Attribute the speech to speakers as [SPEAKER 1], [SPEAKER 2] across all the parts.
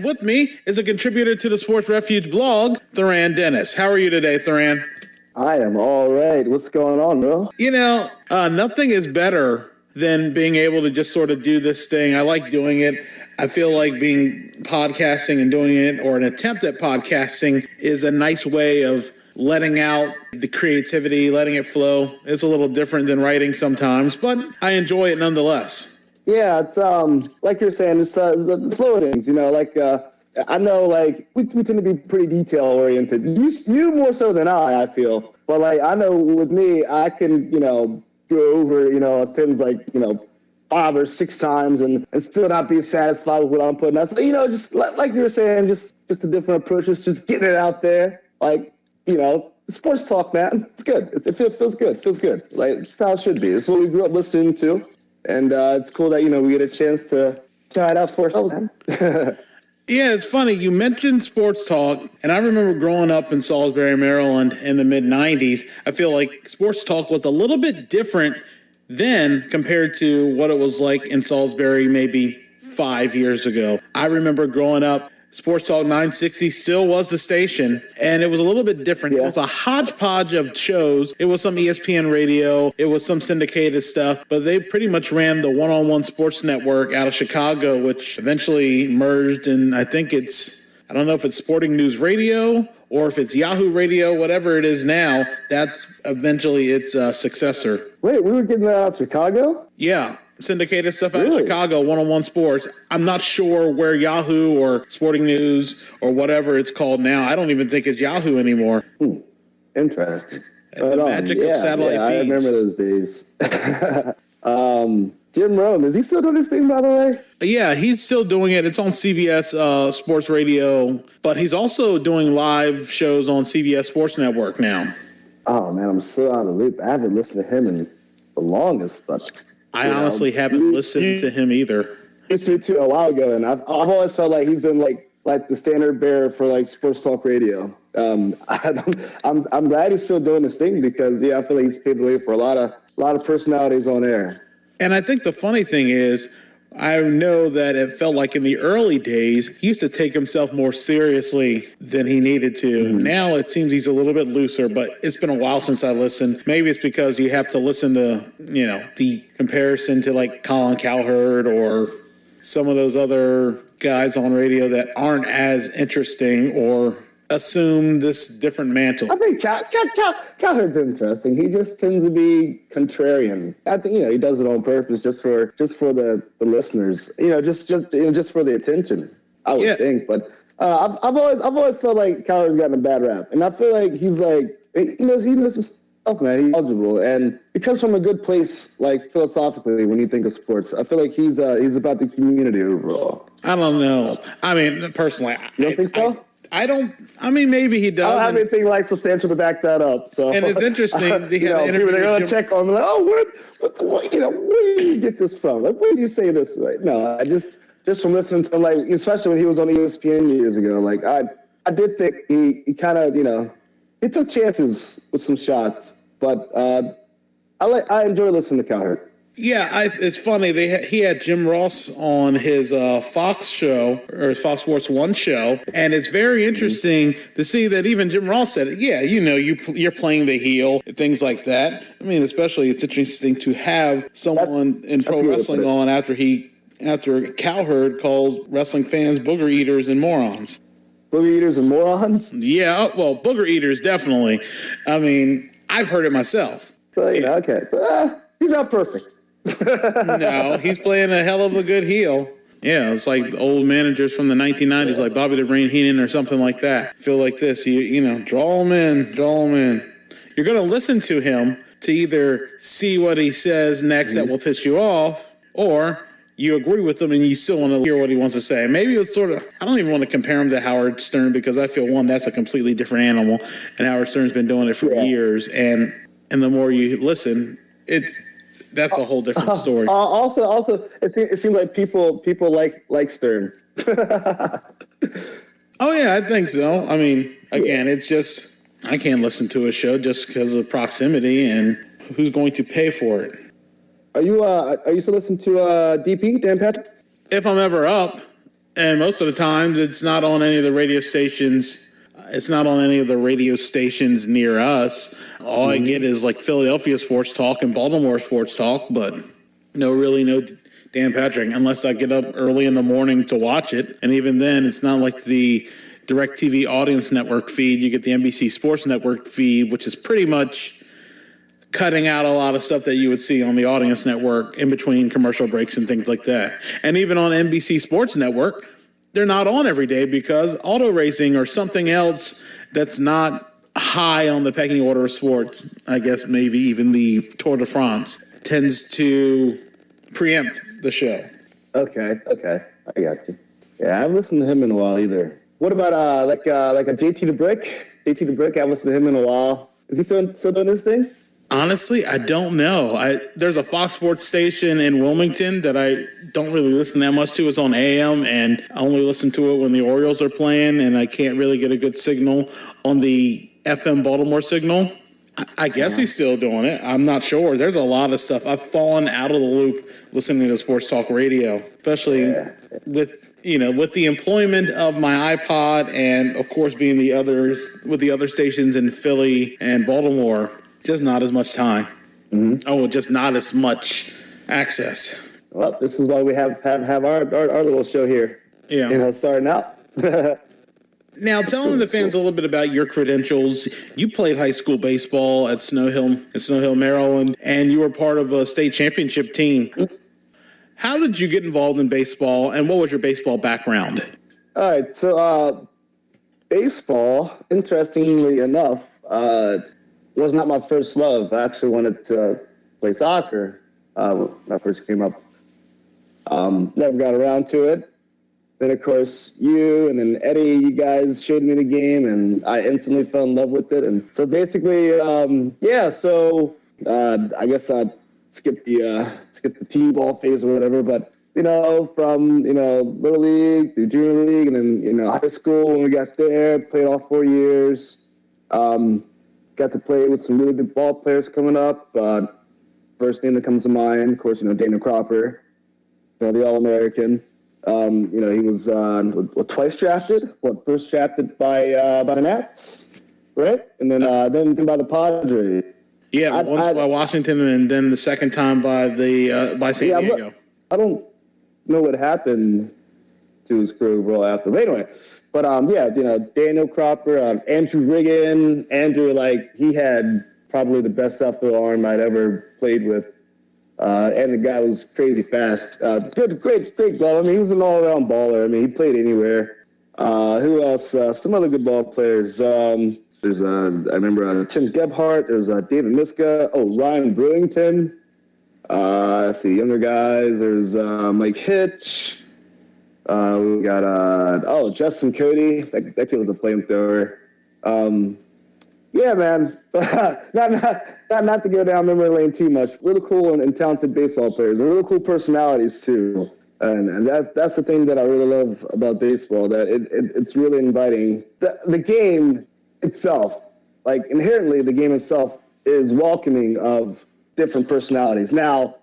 [SPEAKER 1] With me is a contributor to the Sports Refuge blog, Therran Dennis. How are you today, Therran?
[SPEAKER 2] I am all right. What's going on, bro?
[SPEAKER 1] Nothing is better than being able to just sort of do this thing. I like doing it. I feel like podcasting and doing it, or an attempt at podcasting, is a nice way of letting out the creativity, letting it flow. It's a little different than writing sometimes, but I enjoy it nonetheless.
[SPEAKER 2] Yeah, it's like you're saying, it's the flow of things. I know, we tend to be pretty detail oriented. You more so than I feel. But I know with me, I can go over things 5 or 6 times and still not be satisfied with what I'm putting out. So just like you were saying, just a different approach. Just getting it out there. Sports talk, man. It's good. It feels good. Feels good. It's how it should be. It's what we grew up listening to. And it's cool that, we get a chance to try it out for ourselves, man.
[SPEAKER 1] Yeah, it's funny. You mentioned sports talk, and I remember growing up in Salisbury, Maryland in the mid-'90s. I feel like sports talk was a little bit different then compared to what it was like in Salisbury maybe 5 years ago. I remember growing up, Sports Talk 960 still was the station, and it was a little bit different. Yeah. It was a hodgepodge of shows. It was some ESPN radio. It was some syndicated stuff, but they pretty much ran the one-on-one sports network out of Chicago, which eventually merged, and I don't know if it's Sporting News Radio or if it's Yahoo Radio, whatever it is now, that's eventually its successor.
[SPEAKER 2] Wait, we were getting that out of Chicago?
[SPEAKER 1] Yeah. Syndicated stuff out of Chicago, one-on-one sports. I'm not sure where Yahoo or Sporting News or whatever it's called now. I don't even think it's Yahoo anymore.
[SPEAKER 2] Interesting.
[SPEAKER 1] The magic of satellite feeds.
[SPEAKER 2] I remember those days. Jim Rome, is he still doing this thing, by the way?
[SPEAKER 1] Yeah, he's still doing it. It's on CBS Sports Radio, but he's also doing live shows on CBS Sports Network now.
[SPEAKER 2] Oh, man, I'm so out of the loop. I haven't listened to him in the longest, but...
[SPEAKER 1] I honestly haven't listened to him either.
[SPEAKER 2] I used to a while ago, and I've always felt like he's been like the standard bearer for sports talk radio. I'm glad he's still doing this thing because I feel like he's paved the way for a lot of personalities on air.
[SPEAKER 1] And I think the funny thing is, I know that it felt like in the early days, he used to take himself more seriously than he needed to. Mm-hmm. Now it seems he's a little bit looser, but it's been a while since I listened. Maybe it's because you have to listen to, the comparison to Colin Cowherd or some of those other guys on radio that aren't as interesting or assume this different mantle.
[SPEAKER 2] I think Cowherd's interesting. He just tends to be contrarian. I think he does it on purpose, just for the listeners. Just for the attention. I would think, but I've always felt like Cowherd's gotten a bad rap, and I feel like he's he knows his stuff, man. He's eligible, and it comes from a good place, philosophically. When you think of sports, I feel like he's about the community overall.
[SPEAKER 1] I don't know. I mean, personally,
[SPEAKER 2] you don't think so?
[SPEAKER 1] Maybe he does.
[SPEAKER 2] I don't have anything substantial to back that up. So,
[SPEAKER 1] and it's interesting.
[SPEAKER 2] People are going to check on me. Where do you get this from? Where do you say this? No, I just from listening to him, especially when he was on ESPN years ago. I did think he kind of, he took chances with some shots, but I enjoy listening to Cowherd.
[SPEAKER 1] Yeah, it's funny. He had Jim Ross on his Fox show, or his Fox Sports 1 show, and it's very interesting to see that even Jim Ross said, you're playing the heel, things like that. I mean, especially it's interesting to have someone in pro wrestling on after Cowherd calls wrestling fans booger eaters and morons.
[SPEAKER 2] Booger eaters and morons?
[SPEAKER 1] Yeah, well, booger eaters, definitely. I mean, I've heard it myself.
[SPEAKER 2] So, okay. He's not perfect.
[SPEAKER 1] No, he's playing a hell of a good heel. Yeah, it's like old managers from the 1990s, like Bobby the Brain Heenan or something like that. Feel like this, draw him in. You're going to listen to him to either see what he says next that will piss you off, or you agree with him and you still want to hear what he wants to say. Maybe it's I don't even want to compare him to Howard Stern because I feel, one, that's a completely different animal, and Howard Stern's been doing it for years, and the more you listen, that's a whole different story.
[SPEAKER 2] Also, it seems like people like Stern.
[SPEAKER 1] Oh yeah, I think so. I mean, again, it's just I can't listen to a show just because of proximity and who's going to pay for it.
[SPEAKER 2] Are you still listening to DP, Dan Patrick?
[SPEAKER 1] If I'm ever up And most of the times, it's not on any of the radio stations. It's not on any of the radio stations near us. All I get is like Philadelphia sports talk and Baltimore sports talk, but no Dan Patrick, unless I get up early in the morning to watch it. And even then, it's not like the DirecTV Audience Network feed. You get the NBC Sports Network feed, which is pretty much cutting out a lot of stuff that you would see on the Audience Network in between commercial breaks and things like that. And even on NBC Sports Network, they're not on every day because auto racing or something else that's not high on the pecking order of sports, I guess maybe even the Tour de France, tends to preempt the show.
[SPEAKER 2] Okay, I got you. Yeah, I haven't listened to him in a while either. What about like a JT the Brick? JT the Brick, I haven't listened to him in a while. Is he still doing his thing?
[SPEAKER 1] Honestly, I don't know. There's a Fox Sports station in Wilmington that I don't really listen that much to. It's on AM, and I only listen to it when the Orioles are playing, and I can't really get a good signal on the FM Baltimore signal. I guess he's still doing it. I'm not sure. There's a lot of stuff. I've fallen out of the loop listening to sports talk radio, especially with the employment of my iPod and, of course, being with the other stations in Philly and Baltimore. Just not as much time. Just not as much access.
[SPEAKER 2] Well, this is why we have our little show here. Yeah, starting out.
[SPEAKER 1] Now, telling the fans a little bit about your credentials. You played high school baseball at Snow Hill, Maryland, and you were part of a state championship team. How did you get involved in baseball, and what was your baseball background?
[SPEAKER 2] All right, so baseball, interestingly enough, was not my first love. I actually wanted to play soccer when I first came up. Never got around to it. Then, of course, you and then Eddie, you guys showed me the game, and I instantly fell in love with it. And so basically, I guess I skipped the T-ball phase or whatever. But, from, Little League through Junior League and then, high school when we got there, played all 4 years. Got to play with some really good ball players coming up. First name that comes to mind, of course, Dana Cropper, the All-American. He was twice drafted. First drafted by the Nats, right? And then by the Padres.
[SPEAKER 1] Yeah, once by Washington, and then the second time by San Diego.
[SPEAKER 2] I don't know what happened to his career overall after. But anyway, Daniel Cropper, Andrew Riggin. Andrew, he had probably the best outfield arm I'd ever played with. And the guy was crazy fast. Great glove. I mean, he was an all-around baller. I mean, he played anywhere. Who else? Some other good ball players. I remember Tim Gebhardt. There's David Miska. Ryan Brewington. Let's see, younger guys. There's Mike Hitch. We got Justin Cody. That kid was a flamethrower. Yeah, man. Not to go down memory lane too much. Really cool and talented baseball players, and really cool personalities too. And that's the thing that I really love about baseball. That it's really inviting. The game itself, inherently, the game itself is welcoming of different personalities. Now,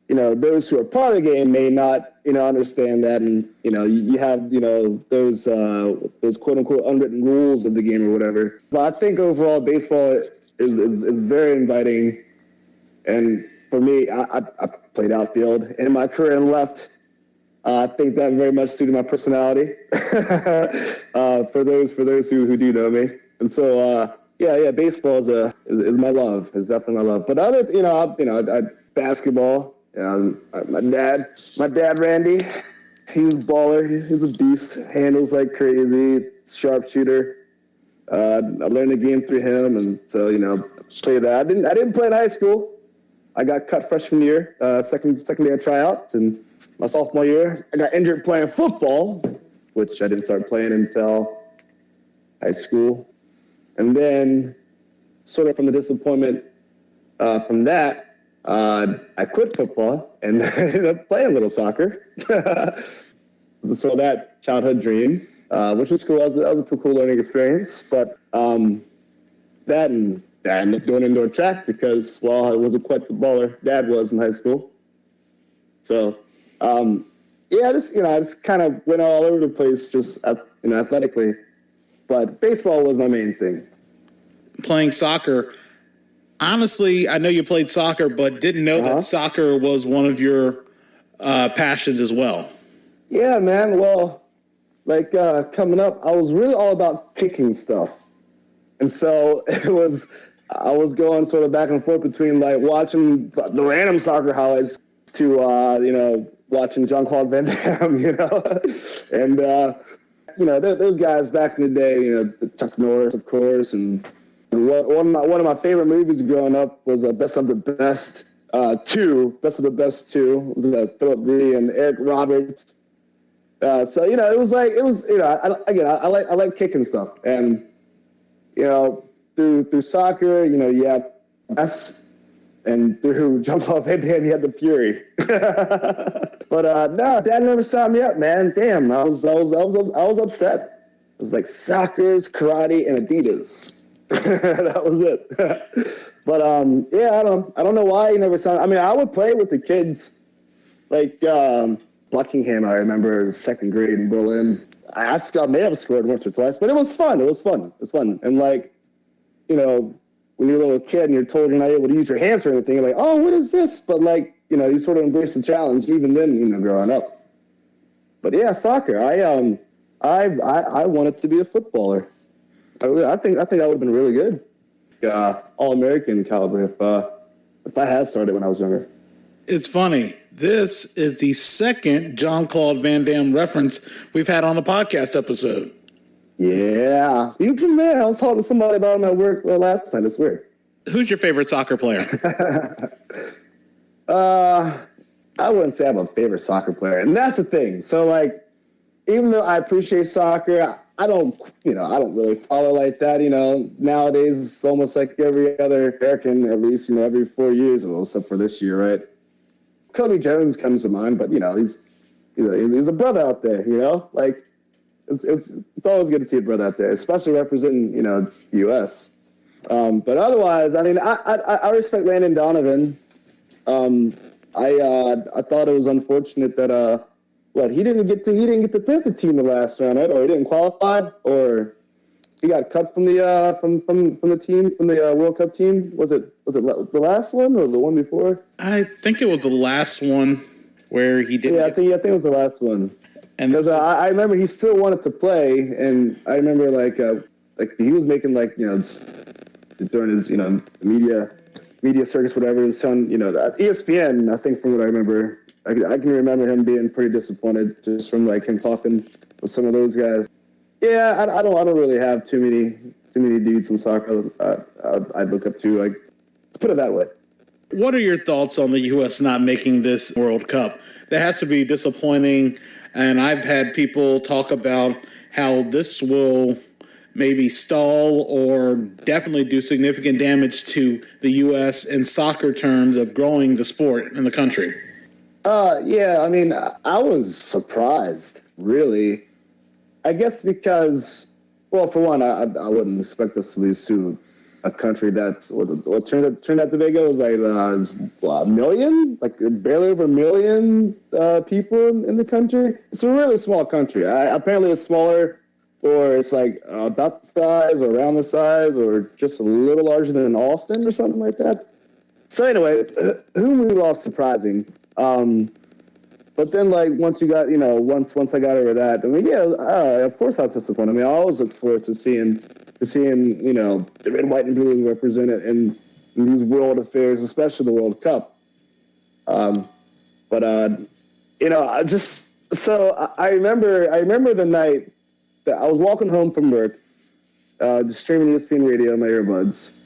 [SPEAKER 2] those who are part of the game may not, understand that, and you have, those quote unquote unwritten rules of the game or whatever. But I think overall baseball is very inviting, and for me, I played outfield, and in my career in left, I think that very much suited my personality. For those who do know me, and so baseball is my love. Is definitely my love. But basketball. My dad, Randy, he was a baller. He's a beast. Handles like crazy. Sharpshooter. I learned the game through him, and so play that. I didn't play in high school. I got cut freshman year, second day of tryouts, and my sophomore year, I got injured playing football, which I didn't start playing until high school, and then sort of from the disappointment from that. I quit football and ended up playing a little soccer. So that childhood dream, which was cool. That was a pretty cool learning experience. But that and I ended up doing indoor track because, I wasn't quite the baller Dad was in high school. So, Yeah, I just kind of went all over the place, just athletically. But baseball was my main thing.
[SPEAKER 1] Playing soccer. Honestly, I know you played soccer, but didn't know that soccer was one of your passions as well.
[SPEAKER 2] Yeah, man. Well, coming up, I was really all about kicking stuff. And so I was going sort of back and forth between like watching the random soccer highlights to, watching Jean-Claude Van Damme, and, those guys back in the day, Chuck Norris, of course. And one of my favorite movies growing up was Best of the Best 2. Best of the Best 2 was Philip Ree and Eric Roberts. I like kicking stuff. And, through soccer, you have S, and through Jean-Claude Van Damme, you had the Fury. But no, Dad never signed me up, man. Damn, I was upset. It was like soccer's, karate, and Adidas. That was it. But I don't know why he never signed. I mean, I would play with the kids, like Buckingham. I remember second grade in Berlin. I may have scored once or twice, but it was fun. And when you're a little kid and you're told you're not able to use your hands or anything, you're like, oh, what is this? But you sort of embrace the challenge even then, growing up. But yeah, soccer. I wanted to be a footballer. I think I would have been really good, All-American caliber if I had started when I was younger.
[SPEAKER 1] It's funny. This is the second Jean-Claude Van Damme reference we've had on the podcast episode.
[SPEAKER 2] Yeah, he's the man. I was talking to somebody about him at work last night. It's weird.
[SPEAKER 1] Who's your favorite soccer player?
[SPEAKER 2] I wouldn't say I have a favorite soccer player, and that's the thing. So, even though I appreciate soccer, I don't really follow like that. Nowadays it's almost like every other American, at least, every 4 years, except for this year, right? Kobe Jones comes to mind, but he's a brother out there. It's always good to see a brother out there, especially representing the U.S. But otherwise, I mean, I respect Landon Donovan. I thought it was unfortunate that he didn't get to pick the team the last round, right? Or he didn't qualify, or he got cut from the team, from the World Cup team. Was it the last one or the one before?
[SPEAKER 1] I think it was the last one where he didn't.
[SPEAKER 2] Yeah, I think it was the last one. And because I remember he still wanted to play, and I remember he was making during his media circus, whatever, he was on ESPN. I think from what I remember, I can remember him being pretty disappointed just from him talking with some of those guys. Yeah, I don't really have too many dudes in soccer I'd look up to. Let's put it that way.
[SPEAKER 1] What are your thoughts on the U.S. not making this World Cup? That has to be disappointing. And I've had people talk about how this will maybe stall or definitely do significant damage to the U.S. in soccer terms of growing the sport in the country.
[SPEAKER 2] Yeah, I mean, I was surprised, really. I guess because, well, for one, I wouldn't expect us to lose to a country that's, what Trinidad and Tobago is a million? Barely over a million people in the country. It's a really small country. Apparently it's smaller, or it's about the size or around the size or just a little larger than Austin or something like that. So anyway, whom we lost surprising. But then once you got, once I got over that, I mean, yeah, of course I was disappointed. I mean, I always look forward to seeing, the red, white, and blue represented in these world affairs, especially the World Cup. I remember the night that I was walking home from work, just streaming ESPN radio on my earbuds.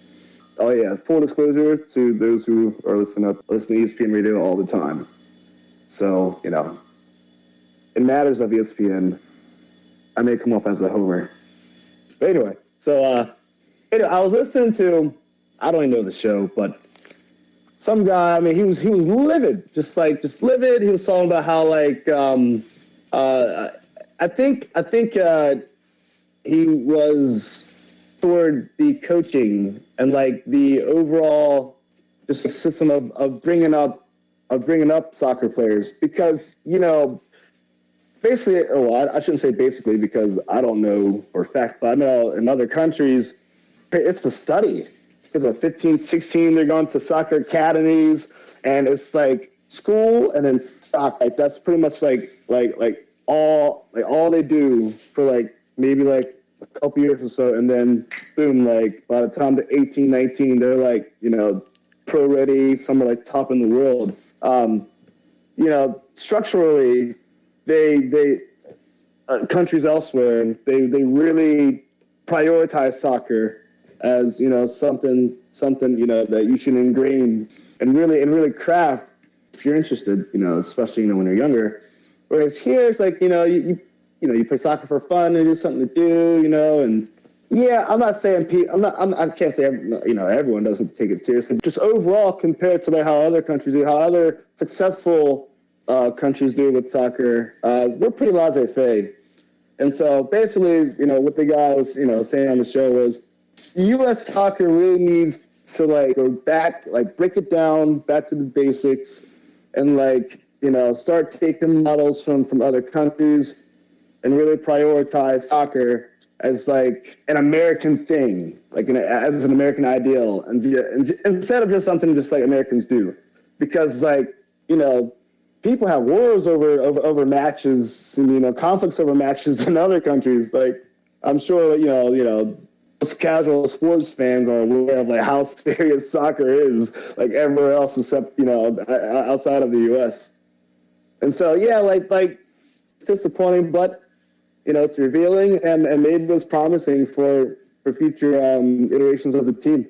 [SPEAKER 2] Oh yeah, full disclosure to those who are listening to ESPN radio all the time. So, in matters of ESPN, I may come off as a homer. But anyway, so I was listening to, I don't even know the show, but some guy, I mean, he was livid, just livid. He was talking about how I think he was toward the coaching and the overall just system of bringing up soccer players, because basically, I shouldn't say basically because I don't know for a fact, but I know in other countries, it's the study. Because at 15, 16, they're going to soccer academies, and it's like school and then soccer. Like that's pretty much like all they do for like maybe like a couple years or so, and then boom, like by the time they're 18, 19, they're like, pro ready, some are like top in the world. Structurally, they countries elsewhere, they really prioritize soccer as, something, that you should ingrain and really craft if you're interested, especially, when you're younger. Whereas here it's like, you play soccer for fun and just something to do, and yeah, I'm not saying I can't say everyone doesn't take it seriously. Just overall, compared to like how other countries do, how other successful countries do with soccer, we're pretty laissez-faire. And so basically, what the guy was, saying on the show was, U.S. soccer really needs to like go back, like break it down back to the basics, and like start taking models from other countries, and really prioritize soccer as like an American thing, like as an American ideal, and instead of just something just like Americans do, because like people have wars over matches, and conflicts over matches in other countries. Like I'm sure most casual sports fans are aware of like how serious soccer is, like everywhere else except outside of the U.S. And so yeah, like it's disappointing, but it's revealing and maybe it was promising for future iterations of the team.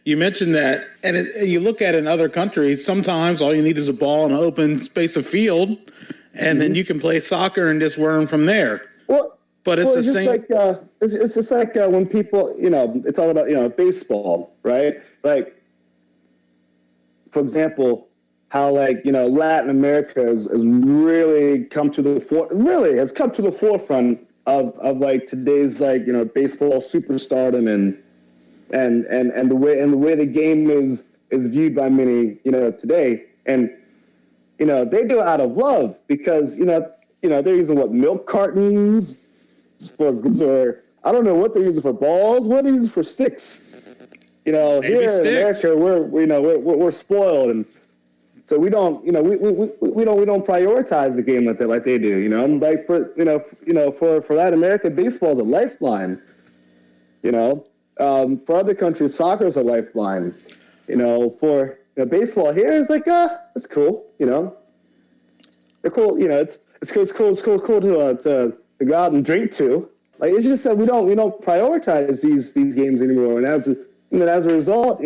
[SPEAKER 1] You mentioned that, and you look at it in other countries, sometimes all you need is a ball and an open space of field, and then you can play soccer and just learn from there. But it's the same. Like,
[SPEAKER 2] it's just like when people, they talk about, baseball, right? Like, for example, how like, Latin America has really come to the forefront of like today's like, baseball superstardom and the way the game is viewed by many, today. And, they do it out of love because, they're using milk cartons or I don't know what they're using for balls. What are they using for sticks? Here sticks. In America, we're spoiled, and so we don't prioritize the game like they do. Like for Latin America, baseball is a lifeline. For other countries, soccer is a lifeline. For baseball here is like it's cool. They're cool. It's cool to go out and drink to. Like it's just that we don't prioritize these games anymore, and as a result,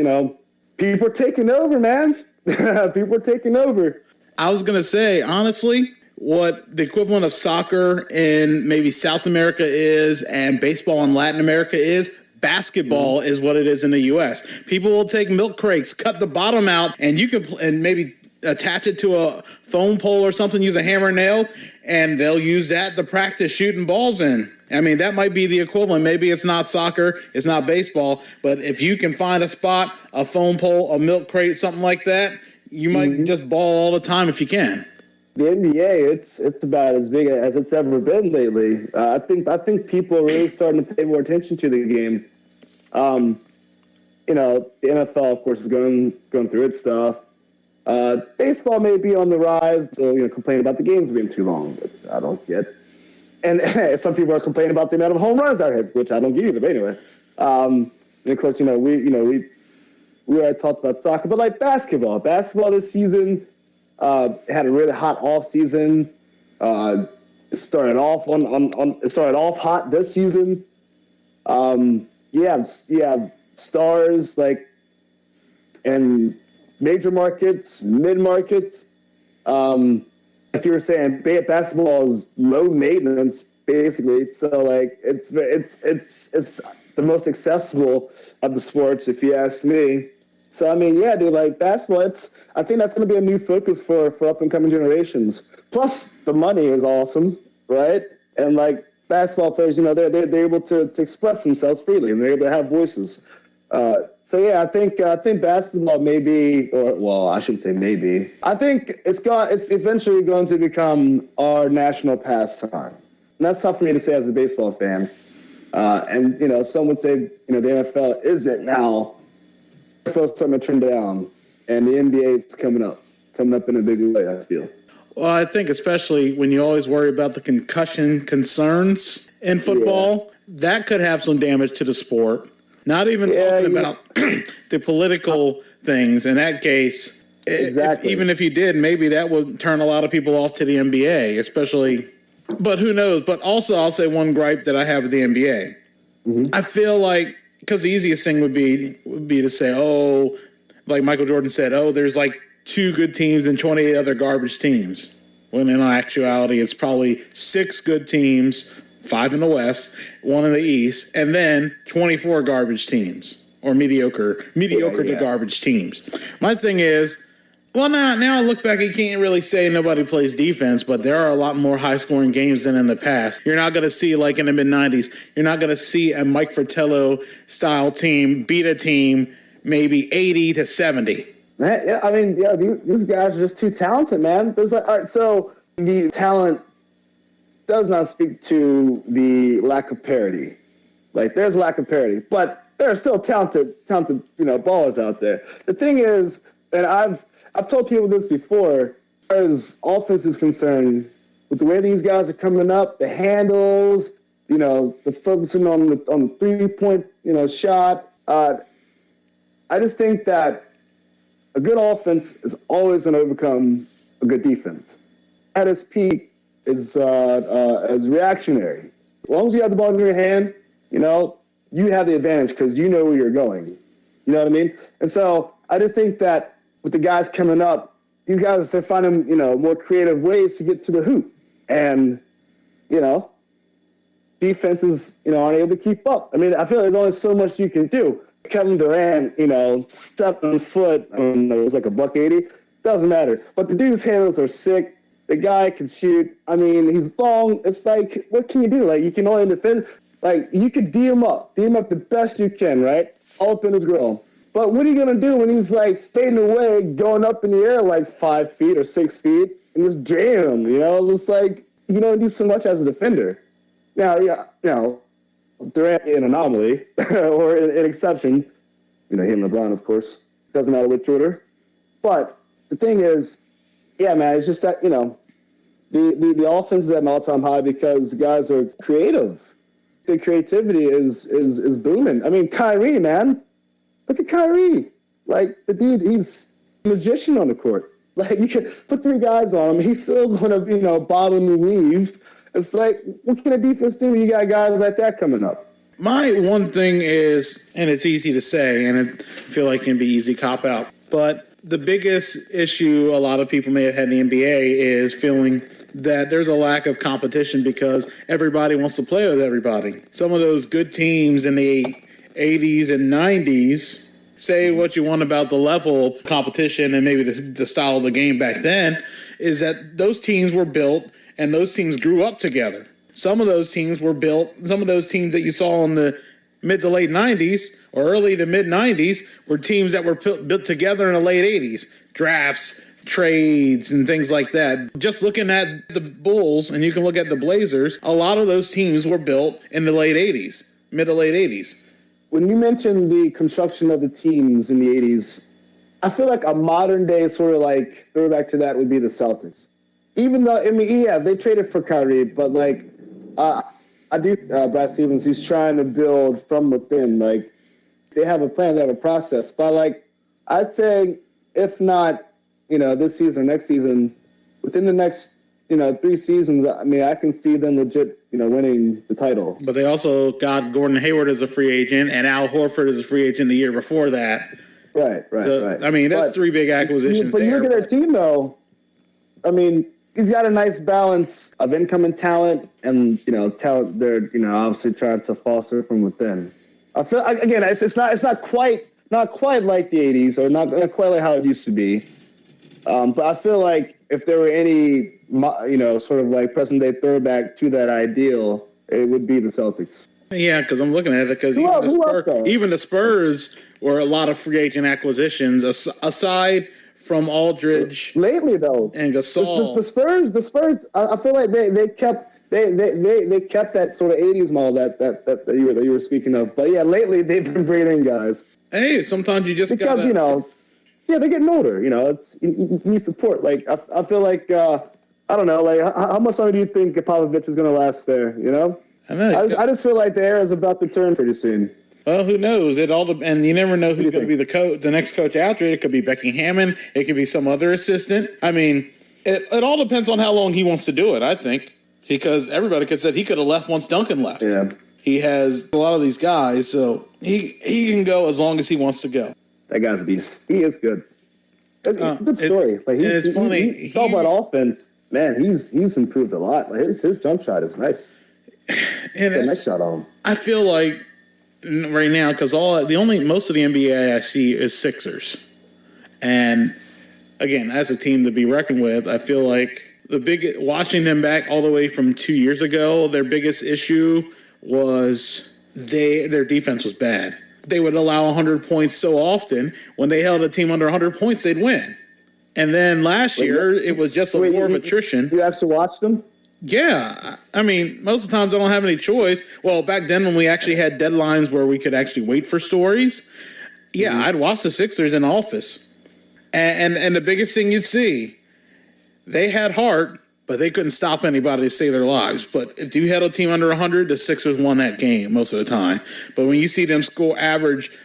[SPEAKER 2] people are taking over, man. People are taking over.
[SPEAKER 1] I was gonna say honestly, what the equivalent of soccer in maybe South America is, and baseball in Latin America is. Basketball is what it is in the U.S. People will take milk crates, cut the bottom out, and you can and maybe attach it to a foam pole or something, use a hammer and nail, and they'll use that to practice shooting balls in. I mean, that might be the equivalent. Maybe it's not soccer, it's not baseball, but if you can find a spot, a foam pole, a milk crate, something like that, you might just ball all the time if you can.
[SPEAKER 2] The NBA, it's about as big as it's ever been lately. I think people are really starting to pay more attention to the game. The NFL, of course, is going through its stuff. Baseball may be on the rise, so complain about the games being too long, which I don't get. And some people are complaining about the amount of home runs I hit, which I don't get either. But anyway, and of course, we already talked about soccer, but like basketball this season had a really hot off season. It started off hot this season. You have stars like in major markets, mid markets. Like you were saying, basketball is low maintenance basically. So like it's the most accessible of the sports, if you ask me. So I mean, yeah, dude, like basketball. I think that's going to be a new focus for up and coming generations. Plus, the money is awesome, right? And like basketball players, they're able to express themselves freely, and they're able to have voices. So yeah, I think basketball I shouldn't say maybe. I think it's eventually going to become our national pastime. And that's tough for me to say as a baseball fan. And some would say the NFL is it now. The NFL's starting to trend down, and the NBA is coming up in a big way, I feel.
[SPEAKER 1] Well, I think especially when you always worry about the concussion concerns in football, that could have some damage to the sport. Not even talking about the political things. In that case, even if you did, maybe that would turn a lot of people off to the NBA, especially. But who knows? But also, I'll say one gripe that I have with the NBA. Mm-hmm. I feel like, because the easiest thing would be to say, like Michael Jordan said, there's like 2 good teams and 28 other garbage teams. When in actuality, it's probably 6 good teams, 5 in the West, 1 in the East, and then 24 garbage teams or mediocre to garbage teams. My thing is, now I look back, you can't really say nobody plays defense, but there are a lot more high-scoring games than in the past. You're not going to see, like in the mid-'90s, you're not going to see a Mike Fratello-style team beat a team maybe 80-70.
[SPEAKER 2] Man, these guys are just too talented, man. There's all right, so the talent does not speak to the lack of parity. Like, there's a lack of parity, but there are still talented, ballers out there. The thing is, and I've told people this before, as offense is concerned, with the way these guys are coming up, the handles, the focusing on the 3-point, shot. I just think that a good offense is always going to overcome a good defense. At its peak is reactionary. As long as you have the ball in your hand, you have the advantage because you know where you're going. You know what I mean? And so I just think that with the guys coming up, these guys, they're finding, more creative ways to get to the hoop. And, defenses, aren't able to keep up. I mean, I feel there's only so much you can do. Kevin Durant, 7 foot, I don't know, it was like $180. Doesn't matter. But the dude's handles are sick. The guy can shoot. I mean, he's long. It's like, what can you do? Like, you can only defend. Like, you could D him up the best you can, right? All up in his grill. But what are you going to do when he's, like, fading away, going up in the air like 5 feet or 6 feet, and just drain him, It's like, you don't do so much as a defender. Now, Durant an anomaly or an exception. He and LeBron, of course. Doesn't matter which order. But the thing is, man, it's just that, the offense is at an all-time high because guys are creative. The creativity is booming. I mean, Kyrie, man. Look at Kyrie. Like, the dude, he's a magician on the court. Like, you can put 3 guys on him, he's still going to, bob and weave. It's like, what can a defense do when you got guys like that coming up?
[SPEAKER 1] My one thing is, and it's easy to say, and I feel like it can be easy cop-out, but the biggest issue a lot of people may have had in the NBA is feeling that there's a lack of competition because everybody wants to play with everybody. Some of those good teams in the 80s and 90s, say what you want about the level of competition and maybe the style of the game back then, is that those teams were built and those teams grew up together. Some of those teams were built, some of those teams that you saw in the mid to late 90s or early to mid 90s were teams that were built together in the late 80s. Drafts, trades, and things like that. Just looking at the Bulls, and you can look at the Blazers, a lot of those teams were built in the late 80s, mid to late 80s.
[SPEAKER 2] When you mentioned the construction of the teams in the 80s, I feel like a modern day sort of like throwback to that would be the Celtics. Even though, they traded for Kyrie, but like, Brad Stevens, he's trying to build from within. Like, they have a plan, they have a process. But like, I'd say, if not, this season or next season, within the next, 3 seasons, I can see them legit, winning the title.
[SPEAKER 1] But they also got Gordon Hayward as a free agent and Al Horford as a free agent the year before that.
[SPEAKER 2] Right.
[SPEAKER 1] That's 3 big acquisitions.
[SPEAKER 2] But you look at their team, though. He's got a nice balance of income and talent, and talent. They're obviously trying to foster from within. I feel again, it's not quite like the '80s or not quite like how it used to be. But I feel like if there were any, sort of like present day throwback to that ideal, it would be the Celtics.
[SPEAKER 1] Yeah, because I'm looking at it because even the Spurs were a lot of free agent acquisitions aside from Aldridge.
[SPEAKER 2] Lately, though,
[SPEAKER 1] and Gasol.
[SPEAKER 2] The Spurs. I feel like they kept that sort of '80s model that you were speaking of. But yeah, lately they've been bringing in guys.
[SPEAKER 1] Hey, sometimes you just
[SPEAKER 2] because they're getting older. You need support. Like I feel like I don't know. Like how much longer do you think Popovich is going to last there?
[SPEAKER 1] I know.
[SPEAKER 2] I just feel like the era is about to turn pretty soon.
[SPEAKER 1] Well, who knows? It all and you never know who's going to be the next coach after it. It could be Becky Hammond. It could be some other assistant. I mean, it all depends on how long he wants to do it, I think, because everybody could say he could have left once Duncan left.
[SPEAKER 2] Yeah.
[SPEAKER 1] He has a lot of these guys, so he can go as long as he wants to go.
[SPEAKER 2] That guy's a beast. He is good. It's a good story.
[SPEAKER 1] It's funny.
[SPEAKER 2] He's all about offense. Man, he's improved a lot. Like his jump shot is nice.
[SPEAKER 1] And
[SPEAKER 2] a nice shot on him.
[SPEAKER 1] I feel like right now, because most of the NBA I see is Sixers, and again, as a team to be reckoned with, I feel like watching them back all the way from 2 years ago, their biggest issue was their defense was bad. They would allow 100 points so often. When they held a team under 100 points, they'd win. And then last year, it was just a war of attrition.
[SPEAKER 2] You actually watched them?
[SPEAKER 1] Yeah. I mean, most of the times I don't have any choice. Well, back then when we actually had deadlines where we could actually wait for stories, I'd watch the Sixers in the office. And the biggest thing you'd see, they had heart, but they couldn't stop anybody to save their lives. But if you had a team under 100, the Sixers won that game most of the time. But when you see them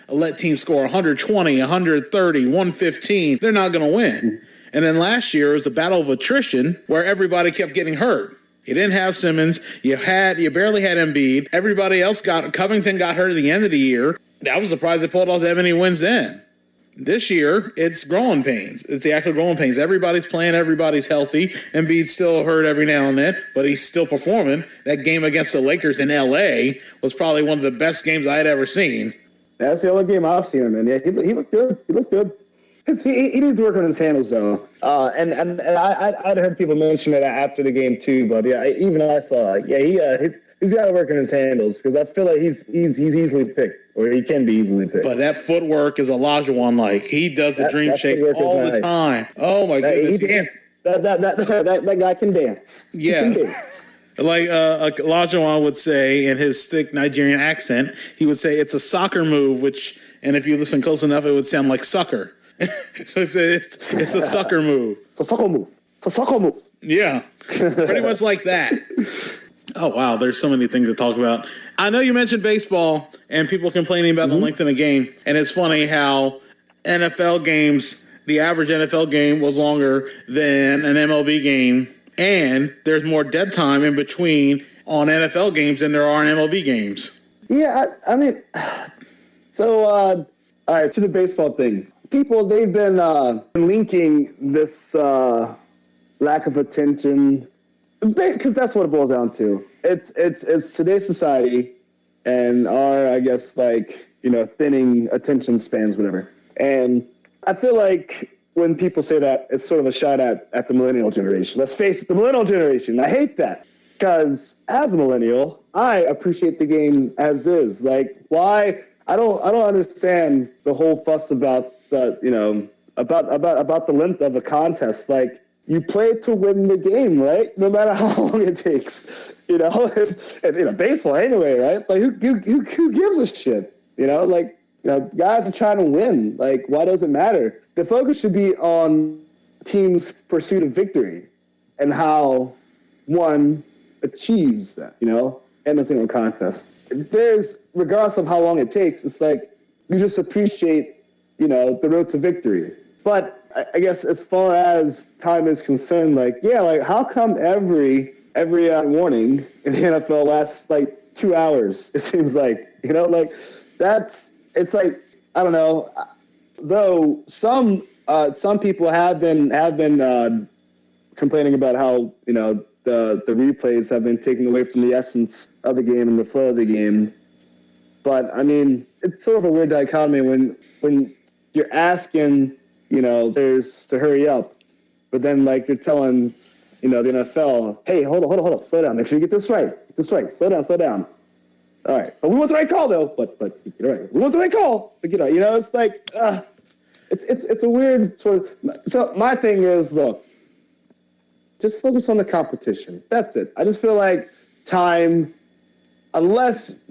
[SPEAKER 1] let teams score 120, 130, 115, they're not going to win. And then last year it was a battle of attrition where everybody kept getting hurt. You didn't have Simmons. You barely had Embiid. Everybody else Covington got hurt at the end of the year. I was surprised they pulled off that many wins then. This year, it's growing pains. It's the actual growing pains. Everybody's playing. Everybody's healthy. Embiid's still hurt every now and then, but he's still performing. That game against the Lakers in L.A. was probably one of the best games I had ever seen.
[SPEAKER 2] That's the only game I've seen him in. Yeah, he looked good. He looked good. He needs to work on his handles, though. And I'd heard people mention it after the game, too. But, yeah, even I saw it. Yeah, he's got to work on his handles because I feel like he's easily picked. Or he can be easily picked.
[SPEAKER 1] But that footwork is Olajuwon-like. He does the dream shake all the time. Oh, my goodness.
[SPEAKER 2] He dances. That guy can dance.
[SPEAKER 1] Yeah.
[SPEAKER 2] He can dance.
[SPEAKER 1] Like Olajuwon would say in his thick Nigerian accent, he would say it's a soccer move, and if you listen close enough, it would sound like sucker. So it's a sucker move.
[SPEAKER 2] It's a sucker move. It's a sucker move.
[SPEAKER 1] Yeah. Pretty much like that. Oh, wow. There's so many things to talk about. I know you mentioned baseball and people complaining about the length of the game. And it's funny how NFL games, the average NFL game was longer than an MLB game. And there's more dead time in between on NFL games than there are on MLB games.
[SPEAKER 2] Yeah, I mean, so, all right, to the baseball thing. People, they've been linking this lack of attention, because that's what it boils down to. It's today's society and our, I guess, thinning attention spans, whatever. And I feel like when people say that, it's sort of a shot at the millennial generation. Let's face it, the millennial generation. I hate that because as a millennial, I appreciate the game as is. Like, why? I don't understand the whole fuss about the about the length of a contest. Like, you play to win the game, right? No matter how long it takes. And baseball anyway, right? Like, who gives a shit? Guys are trying to win. Like, why does it matter? The focus should be on team's pursuit of victory and how one achieves that, in a single contest. Regardless of how long it takes, it's like you just appreciate, the road to victory. But I guess as far as time is concerned, how come every morning in the NFL lasts 2 hours? It seems like, it's like, I don't know. Though some people have been complaining about how the replays have been taken away from the essence of the game and the flow of the game. But I mean, it's sort of a weird dichotomy when you're asking players to hurry up, but then you're telling the NFL, hey, hold on, slow down, make sure you get this right, slow down. All right. But we want the right call, though. But you're right. We want the right call. But, it's like, it's a weird sort of. So my thing is, look, just focus on the competition. That's it. I just feel like time, unless,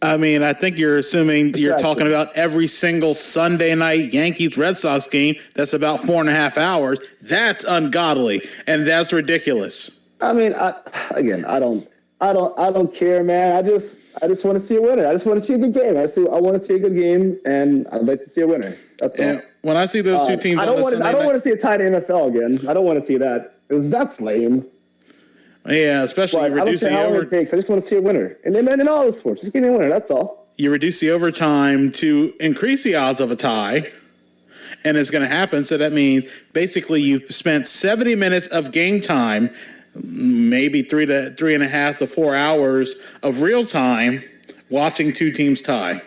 [SPEAKER 1] I mean, I think you're assuming you're talking about every single Sunday night Yankees-Red Sox game that's about 4.5 hours. That's ungodly, and that's ridiculous.
[SPEAKER 2] I mean, I don't care, man. I just want to see a winner. I just want to see a good game. I want to see a good game, and I'd like to see a winner. That's all.
[SPEAKER 1] When I see those two teams,
[SPEAKER 2] I don't want to see a tied NFL again. I don't want to see that, because that's lame.
[SPEAKER 1] Yeah, especially you reduce the
[SPEAKER 2] overtime. I just want to see a winner. And then in all the sports, just give me a winner. That's all.
[SPEAKER 1] You reduce the overtime to increase the odds of a tie, and it's going to happen. So that means basically you've spent 70 minutes of game time, maybe 3.5 to 4 hours of real time watching two teams tie.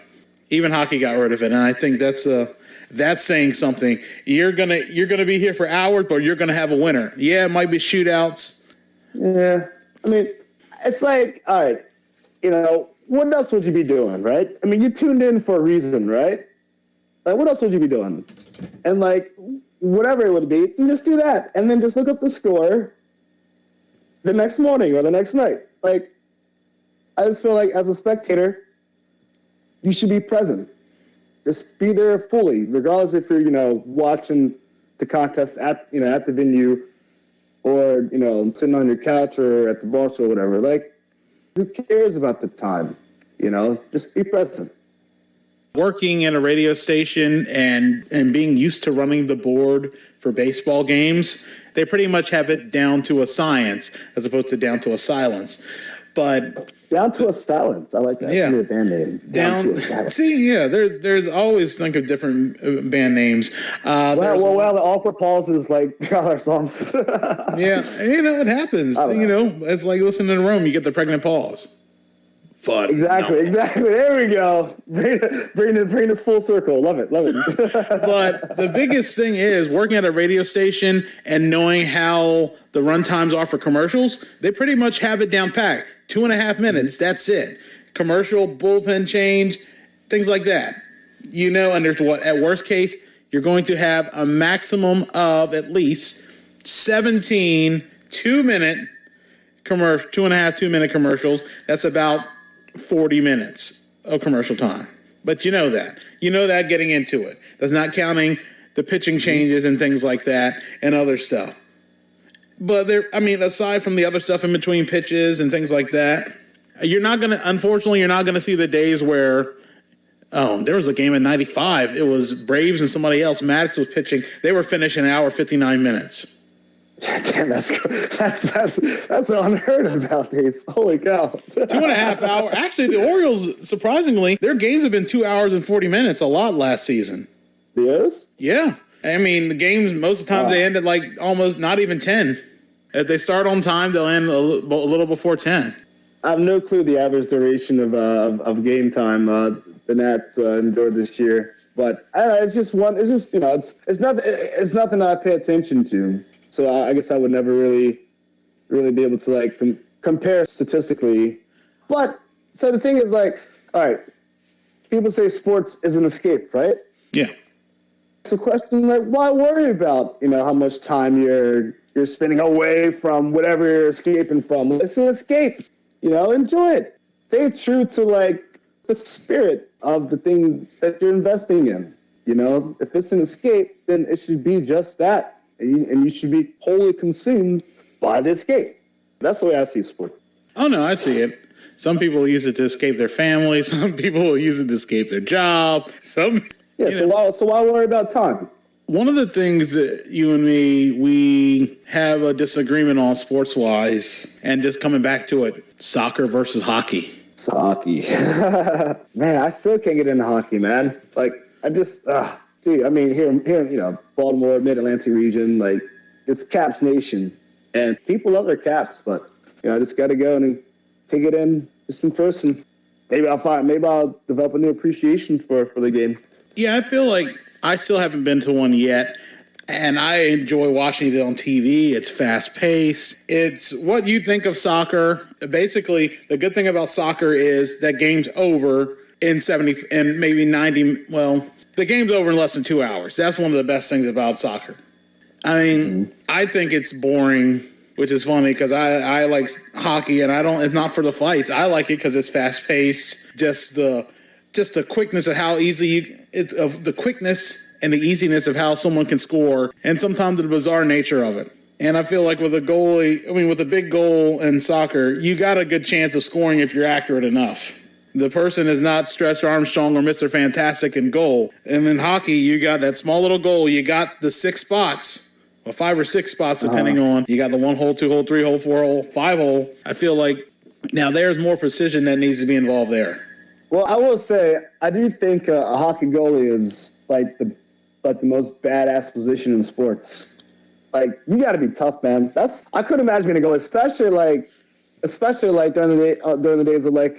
[SPEAKER 1] Even hockey got rid of it, and I think that's saying something. You're gonna be here for hours, but you're gonna have a winner. Yeah, it might be shootouts.
[SPEAKER 2] Yeah, I mean, it's like, all right, what else would you be doing, right? I mean, you tuned in for a reason, right? Like, what else would you be doing? And, like, whatever it would be, you just do that. And then just look up the score the next morning or the next night. Like, I just feel like as a spectator, you should be present. Just be there fully, regardless if you're, watching the contest at the venue, or, sitting on your couch or at the bar or whatever. Like, who cares about the time? Just be present.
[SPEAKER 1] Working at a radio station and being used to running the board for baseball games, they pretty much have it down to a science as opposed to down to a silence. But
[SPEAKER 2] down to a silence. I like that.
[SPEAKER 1] Yeah.
[SPEAKER 2] Your band name. Down to a silence.
[SPEAKER 1] See, yeah, there's always think of different band names.
[SPEAKER 2] The awkward pauses like our songs.
[SPEAKER 1] Yeah, it happens. It's like listening to Rome. You get the pregnant pause. Fun.
[SPEAKER 2] Exactly. There we go. Bring this full circle. Love it.
[SPEAKER 1] But the biggest thing is working at a radio station and knowing how the run times are for commercials. They pretty much have it down packed. 2.5 minutes. That's it. Commercial, bullpen change, things like that. And there's at worst case, you're going to have a maximum of at least 17 2-minute commercial, 2.5 2-minute commercials. That's about 40 minutes of commercial time. But you know that getting into it. That's not counting the pitching changes and things like that and other stuff. But aside from the other stuff in between pitches and things like that, you're not going to see the days where, there was a game in 95. It was Braves and somebody else. Maddox was pitching. They were finishing an hour, 59 minutes.
[SPEAKER 2] Damn, that's unheard of nowadays. Holy cow.
[SPEAKER 1] 2.5 hours. Actually, the Orioles, surprisingly, their games have been 2 hours and 40 minutes a lot last season.
[SPEAKER 2] Yes?
[SPEAKER 1] Yeah. I mean, the games, most of the time, they end at like almost not even 10. If they start on time, they'll end a little before 10.
[SPEAKER 2] I have no clue the average duration of game time the Nats endured this year. But I don't know, it's nothing I pay attention to. So I guess I would never really be able to compare statistically. But so the thing is all right, people say sports is an escape, right?
[SPEAKER 1] Yeah.
[SPEAKER 2] It's a question why worry about how much time you're spending away from whatever you're escaping from? It's an escape. Enjoy it. Stay true to the spirit of the thing that you're investing in. If it's an escape, then it should be just that. And you should be wholly consumed by the escape. That's the way I see sports.
[SPEAKER 1] Oh, no, I see it. Some people use it to escape their family. Some people will use it to escape their job. So
[SPEAKER 2] why worry about time?
[SPEAKER 1] One of the things that you and me, we have a disagreement on sports-wise, and just coming back to it, soccer versus hockey.
[SPEAKER 2] Hockey. Man, I still can't get into hockey, man. I just... Dude, I mean, here, Baltimore, Mid-Atlantic region, it's Caps Nation, and people love their Caps, but I just got to go and take it in just in person. Maybe I'll develop a new appreciation for the game.
[SPEAKER 1] Yeah, I feel like I still haven't been to one yet. And I enjoy watching it on TV. It's fast-paced. It's what you think of soccer. Basically, the good thing about soccer is that game's over in 70 and maybe 90. Well, the game's over in less than 2 hours. That's one of the best things about soccer. I mean, I think it's boring, which is funny because I like hockey and it's not for the fights. I like it because it's fast-paced. Just the quickness of how easy the quickness and the easiness of how someone can score, and sometimes the bizarre nature of it. And I feel like with a big goal in soccer, you got a good chance of scoring if you're accurate enough. The person is not Stretch Armstrong or Mr. Fantastic in goal. And in hockey, you got that small little goal. You got the 6 spots, or 5 or 6 spots, depending on. You got the 1 hole, 2 hole, 3 hole, 4 hole, 5 hole. I feel like now there's more precision that needs to be involved there.
[SPEAKER 2] Well, I will say, I do think a hockey goalie is like the most badass position in sports. Like, you got to be tough, man. I couldn't imagine being a goalie, especially during the days of like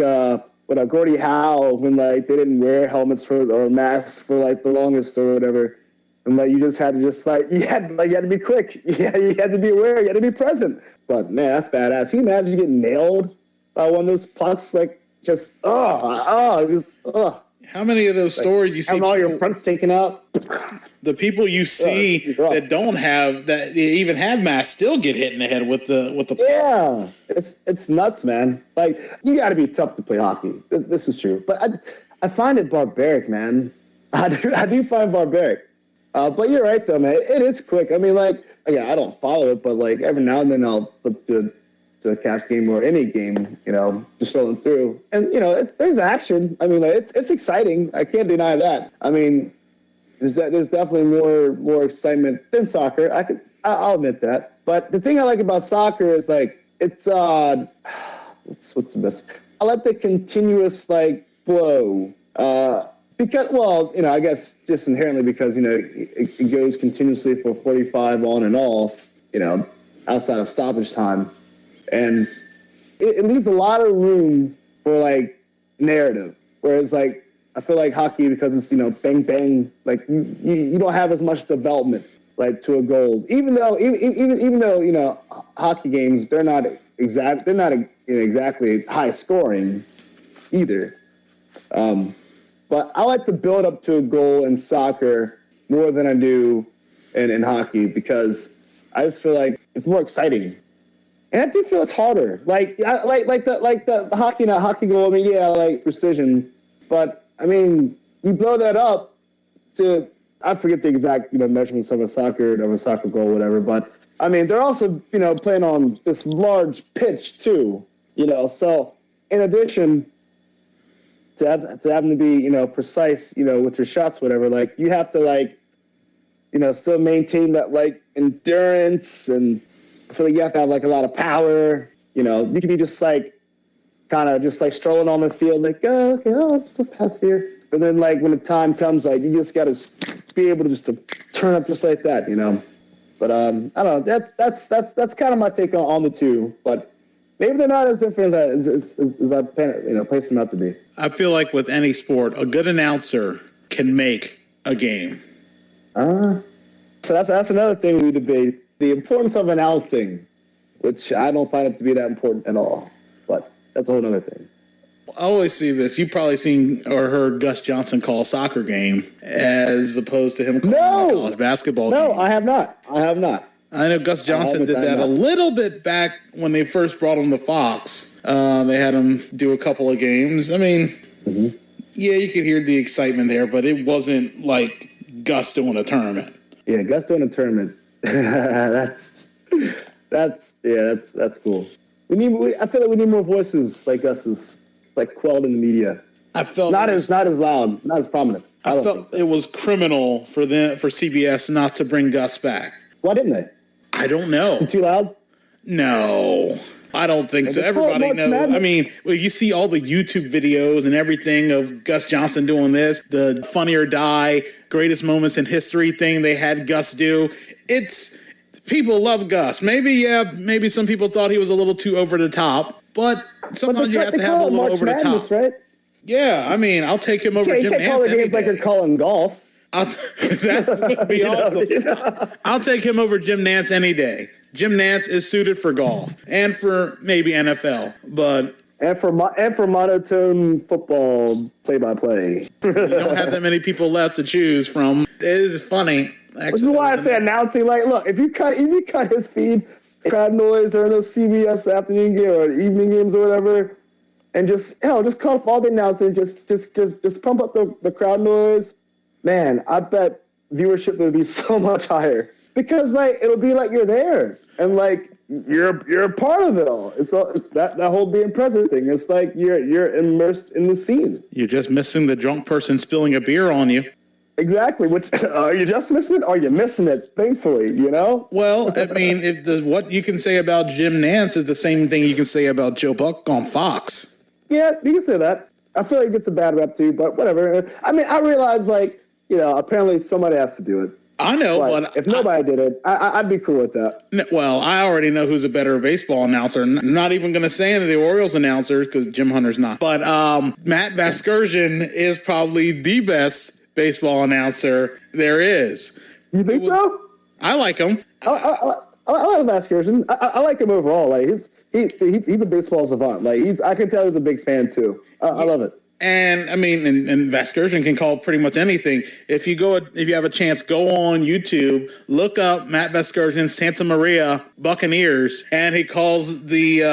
[SPEAKER 2] Gordie Howe, when like they didn't wear helmets or masks for like the longest or whatever, and like you just had to you had to be quick. Yeah, you had to be aware. You had to be present. But man, that's badass. Can you imagine getting nailed by one of those pucks? Like, just
[SPEAKER 1] How many of those stories you see?
[SPEAKER 2] Having all your front taken out.
[SPEAKER 1] The people you see that don't have that even have masks still get hit in the head with the.
[SPEAKER 2] Yeah, it's nuts, man. Like, you got to be tough to play hockey. This is true, but I find it barbaric, man. I do find it barbaric. But you're right though, man. It is quick. I mean, like, yeah, I don't follow it, but like every now and then I'll flip to a Caps game or any game, just rolling through. And, there's action. I mean, like, it's exciting. I can't deny that. I mean, there's definitely more excitement than soccer. I'll admit that. But the thing I like about soccer is, like, it's, what's the best? I like the continuous, like, flow. Because, well, I guess just inherently because, it goes continuously for 45 on and off, outside of stoppage time. And it leaves a lot of room for, like, narrative. Whereas, like, I feel like hockey, because it's, bang, bang, like, you don't have as much development, like, to a goal. Even though, hockey games, they're not exactly high scoring either. But I like to build up to a goal in soccer more than I do in hockey, because I just feel like it's more exciting. And I do feel it's harder. Like the hockey goal. I mean, yeah, like precision, but I mean, you blow that up to, I forget the exact measurements of a soccer goal, whatever. But I mean, they're also playing on this large pitch too. So in addition to having to be precise with your shots, whatever, like you have to like still maintain that like endurance, and I feel like you have to have like a lot of power. You could be just like kind of just like strolling on the field, like, oh, okay, I'll just pass here. But then like when the time comes, like you just got to be able to just to turn up just like that, But I don't know. That's kind of my take on the two. But maybe they're not as different as I place them out to be.
[SPEAKER 1] I feel like with any sport, a good announcer can make a game.
[SPEAKER 2] So that's another thing we debate. The importance of announcing, which I don't find it to be that important at all. But that's a whole other thing.
[SPEAKER 1] I always see this. You've probably seen or heard Gus Johnson call a soccer game as opposed to him calling a college basketball game.
[SPEAKER 2] No, I have not.
[SPEAKER 1] I know Gus Johnson did that a little bit back when they first brought him to Fox. They had him do a couple of games. I mean, yeah, you could hear the excitement there, but it wasn't like Gus doing a tournament.
[SPEAKER 2] Yeah, Gus doing a tournament. That's cool. I feel like we need more voices like Gus's, like quelled in the media.
[SPEAKER 1] I felt
[SPEAKER 2] not as loud, not as prominent.
[SPEAKER 1] I felt it was criminal for CBS not to bring Gus back.
[SPEAKER 2] Why didn't they?
[SPEAKER 1] I don't know.
[SPEAKER 2] Is it too loud?
[SPEAKER 1] No, I don't think so. Everybody knows. I mean, you see all the YouTube videos and everything of Gus Johnson doing this, the Funny or Die, greatest moments in history thing they had Gus do. People love Gus. Maybe some people thought he was a little too over the top, but sometimes you have to have a little over the top. Right? Yeah, I mean, I'll take him over Jim Nantz.
[SPEAKER 2] You can't call the games like you're calling golf.
[SPEAKER 1] That would be awesome. I'll take him over Jim Nantz any day. Jim Nantz is suited for golf and for maybe NFL, but
[SPEAKER 2] and for monotone football play-by-play.
[SPEAKER 1] You don't have that many people left to choose from. It is funny. Actually,
[SPEAKER 2] which is why I say announcing. Like, look, if you cut his feed, crowd noise during those CBS afternoon game or evening games or whatever, and just cut off all the announcing, just pump up the crowd noise. Man, I bet viewership would be so much higher because like it'll be like you're there and like you're a part of it all. It's that whole being present thing. It's like you're immersed in the scene.
[SPEAKER 1] You're just missing the drunk person spilling a beer on you.
[SPEAKER 2] Exactly. Which are you just missing it? Or are you missing it? Thankfully, you know.
[SPEAKER 1] Well, I mean, what you can say about Jim Nantz is the same thing you can say about Joe Buck on Fox.
[SPEAKER 2] Yeah, you can say that. I feel like it gets a bad rep too, but whatever. I mean, I realize like apparently somebody has to do it.
[SPEAKER 1] I know, but
[SPEAKER 2] if nobody did it, I'd be cool with that.
[SPEAKER 1] Well, I already know who's a better baseball announcer. I'm not even going to say any of the Orioles announcers because Jim Hunter's not. But Matt Vasgersian is probably the best baseball announcer there is.
[SPEAKER 2] You think so?
[SPEAKER 1] I like him.
[SPEAKER 2] I like Vasgersian. I like him overall. Like he's a baseball savant. Like I can tell he's a big fan too. I love it.
[SPEAKER 1] And I mean, and Vasgersian can call pretty much anything. If you have a chance, go on YouTube, look up Matt Vasgersian Santa Maria Buccaneers, and he calls the.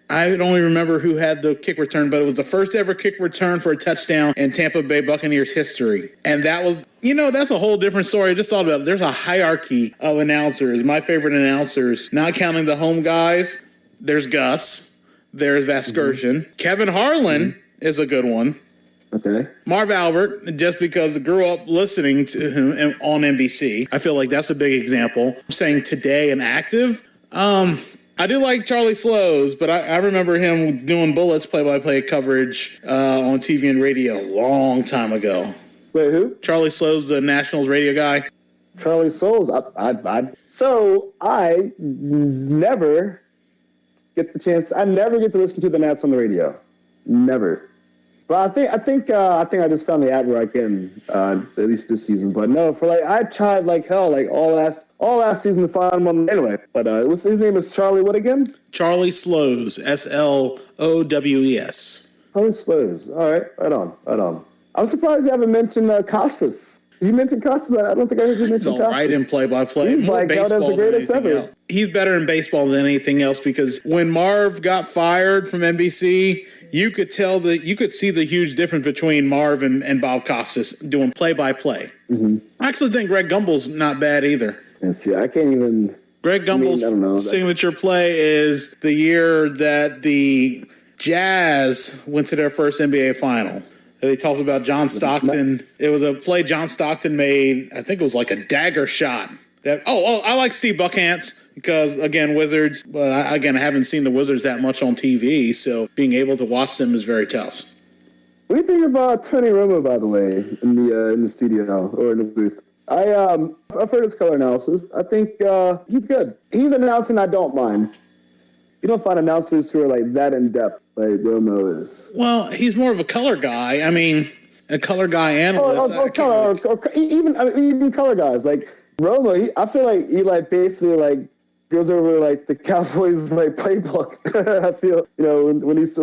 [SPEAKER 1] I don't even remember who had the kick return, but it was the first ever kick return for a touchdown in Tampa Bay Buccaneers history, and that was. That's a whole different story. I just thought about it. There's a hierarchy of announcers. My favorite announcers, not counting the home guys, there's Gus, there's Vasgersian, Kevin Harlan is a good one.
[SPEAKER 2] Okay.
[SPEAKER 1] Marv Albert, just because I grew up listening to him on NBC. I feel like that's a big example. I'm saying today and active. I do like Charlie Slows, but I remember him doing Bullets play-by-play coverage on TV and radio a long time ago.
[SPEAKER 2] Wait, who?
[SPEAKER 1] Charlie Slows, the Nationals radio guy.
[SPEAKER 2] Charlie Slows. So I never get the chance. I never get to listen to the Nats on the radio. Never. But I think I just found the app where I can, at least this season. But no, I tried like hell, like all last season to find one. Anyway, but his name is Charlie. What again? Charlie
[SPEAKER 1] Slows, Slowes.
[SPEAKER 2] Charlie Slows. All right, right on. I'm surprised you haven't mentioned Costas. You mentioned Costas. I don't think I heard you mention Costas. He's all right in
[SPEAKER 1] play-by-play.
[SPEAKER 2] He's like held as the greatest ever.
[SPEAKER 1] He's better in baseball than anything else because when Marv got fired from NBC. You could see the huge difference between Marv and Bob Costas doing play-by-play. Mm-hmm. I actually think Greg Gumbel's not bad either.
[SPEAKER 2] And see, I can't even.
[SPEAKER 1] Greg Gumbel's signature play is the year that the Jazz went to their first NBA final. He talks about John Stockton. It was a play John Stockton made. I think it was like a dagger shot. I like Steve Buckhantz because, again, Wizards. But I haven't seen the Wizards that much on TV, so being able to watch them is very tough.
[SPEAKER 2] What do you think of Tony Romo, by the way, in the studio or in the booth? I've heard his color analysis. I think he's good. He's announcing I don't mind. You don't find announcers who are like that in depth like Romo is.
[SPEAKER 1] Well, he's more of a color guy. I mean, a color guy analyst.
[SPEAKER 2] Even color guys like. Romo, I feel like he like basically like goes over like the Cowboys like playbook. I feel when he's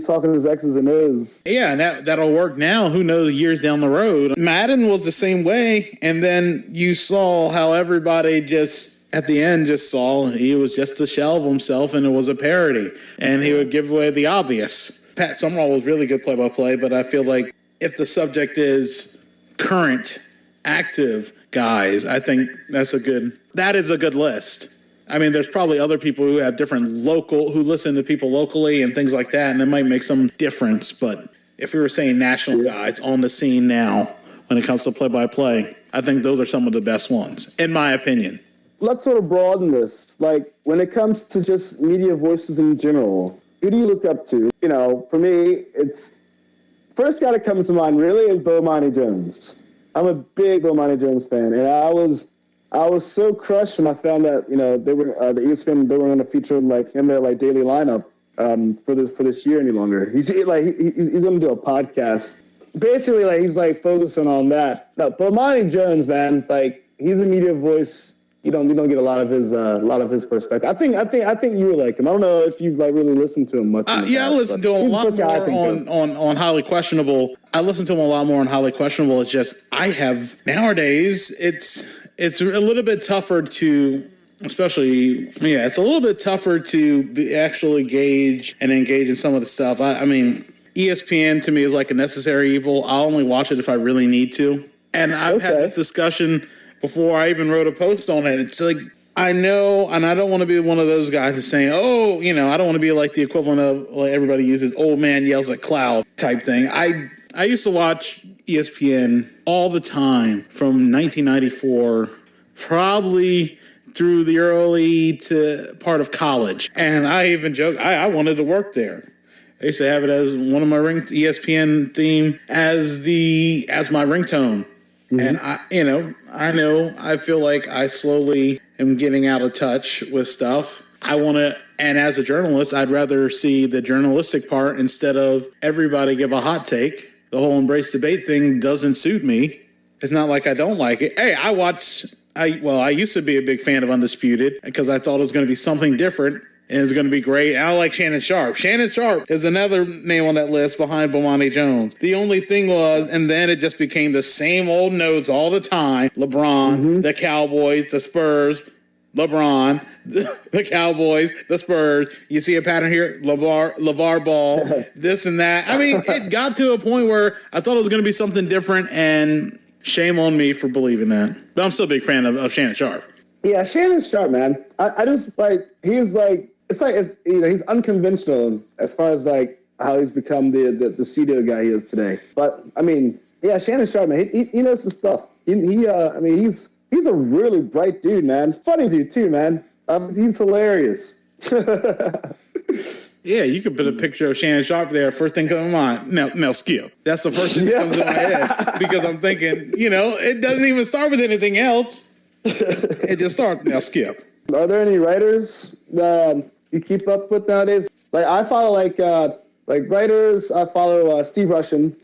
[SPEAKER 2] talking to his X's and O's.
[SPEAKER 1] Yeah, and that'll work now. Who knows years down the road? Madden was the same way, and then you saw how everybody just at the end just saw he was just a shell of himself, and it was a parody, and he would give away the obvious. Pat Summerall was really good play-by-play, but I feel like if the subject is current, active guys, I think that is a good list. I mean, there's probably other people who have who listen to people locally and things like that, and it might make some difference. But if we were saying national guys on the scene now, when it comes to play-by-play, I think those are some of the best ones, in my opinion.
[SPEAKER 2] Let's sort of broaden this. Like, when it comes to just media voices in general, who do you look up to? For me, it's first guy that comes to mind really is Bomani Jones. I'm a big Bomani Jones fan, and I was so crushed when I found that they were the ESPN they were going to feature like in their like daily lineup for this year any longer. He's going to do a podcast basically, like, he's like focusing on that. No, but Monty Jones, man, like, he's a media voice. You don't get a lot of his perspective. I think you would like him. I don't know if you've like really listened to him much.
[SPEAKER 1] I listen to him a lot more on Highly Questionable. I listen to him a lot more on Highly Questionable. It's just I have nowadays. It's a little bit tougher to. Especially, it's a little bit tougher to actually engage in some of the stuff. I mean, ESPN to me is like a necessary evil. I'll only watch it if I really need to. And I've had this discussion before I even wrote a post on it. It's like, I know, and I don't want to be one of those guys that's saying, oh, I don't want to be like the equivalent of like everybody uses old man yells at cloud type thing. I used to watch ESPN all the time from 1994, probably through the early to part of college. And I even joke, I wanted to work there. I used to have it as one of my ESPN theme as my ringtone. Mm-hmm. And I feel like I slowly am getting out of touch with stuff. And as a journalist, I'd rather see the journalistic part instead of everybody give a hot take. The whole embrace debate thing doesn't suit me. It's not like I don't like it. Hey, I used to be a big fan of Undisputed because I thought it was going to be something different and it was going to be great. I like Shannon Sharp. Shannon Sharp is another name on that list behind Bomani Jones. The only thing was, and then it just became the same old notes all the time. LeBron, the Cowboys, the Spurs, LeBron, the Cowboys, the Spurs. You see a pattern here? LeVar Ball, this and that. I mean, it got to a point where I thought it was going to be something different, and shame on me for believing that. But I'm still a big fan of Shannon Sharp. Yeah,
[SPEAKER 2] Shannon Sharp, man. I just like, he's like, he's unconventional as far as like how he's become the studio guy he is today. But I mean, Shannon Sharp, man, he knows his stuff. He's a really bright dude, man. Funny dude too, man. He's hilarious.
[SPEAKER 1] Yeah, you could put a picture of Shannon Sharp there. First thing comes to mind. Now Skip. That's the first thing that comes to my head because I'm thinking, it doesn't even start with anything else. It just starts now Skip.
[SPEAKER 2] Are there any writers you keep up with nowadays? Like I follow like writers. I follow Steve Rushin.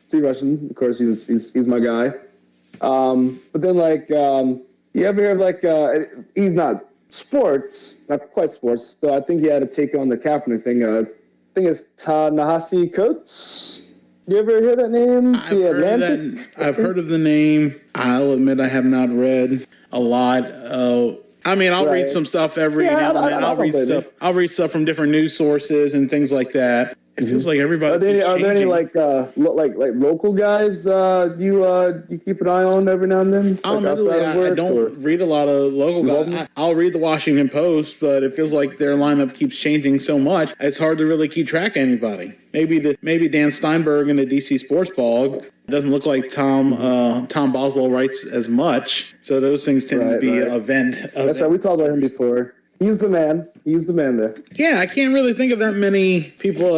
[SPEAKER 2] Steve Rushin, of course, he's my guy. But then like you ever hear of like he's not sports, not quite sports. So I think he had to take on the Kaepernick thing. I think it's Ta-Nehisi Coates. You ever hear that name?
[SPEAKER 1] I've heard of the name. I'll admit I have not read a lot. I'll read some stuff every now and then. I'll read stuff from different news sources and things like that. It feels like everybody. Are there any like local guys you keep an eye on every now and then? I don't read a lot of local guys. I'll read the Washington Post, but it feels like their lineup keeps changing so much. It's hard to really keep track of anybody. Maybe Dan Steinberg in the DC Sports Blog. It doesn't look like Tom Boswell writes as much, so those things tend to be a vent.
[SPEAKER 2] That's right. We talked about him before. He's the man. He's the man there.
[SPEAKER 1] Yeah, I can't really think of that many people,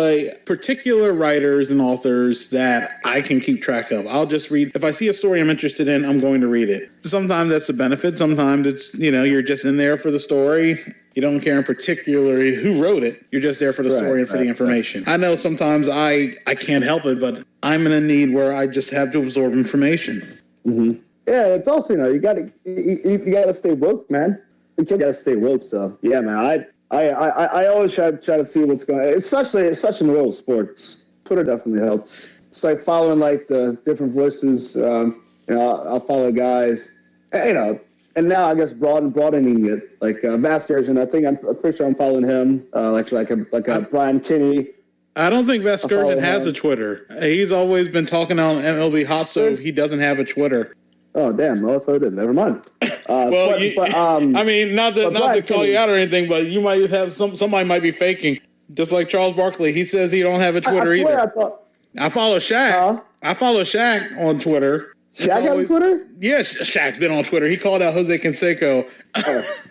[SPEAKER 1] particular writers and authors that I can keep track of. I'll just read. If I see a story I'm interested in, I'm going to read it. Sometimes that's a benefit. Sometimes it's, you're just in there for the story. You don't care in particular who wrote it. You're just there for the story and for the information. I know sometimes I can't help it, but I'm in a need where I just have to absorb information.
[SPEAKER 2] Mm-hmm. Yeah, it's also, you gotta stay woke, man. You gotta stay woke, so yeah, man. I always try to see what's going on, especially in the world of sports. Twitter definitely helps. It's like following like the different voices. I'll follow guys, and now I guess broadening it, like Vast Version. I'm pretty sure I'm following him, like a Brian Kinney.
[SPEAKER 1] I don't think Vasgersian has a Twitter. He's always been talking on MLB Hot Stove. He doesn't have a Twitter.
[SPEAKER 2] Oh, damn. No, so I didn't. Never mind.
[SPEAKER 1] Not to call you out or anything, but you might have somebody might be faking. Just like Charles Barkley. He says he don't have a Twitter either. I follow Shaq. I follow Shaq on Twitter.
[SPEAKER 2] Shaq has a Twitter?
[SPEAKER 1] Yeah, Shaq's been on Twitter. He called out Jose Canseco.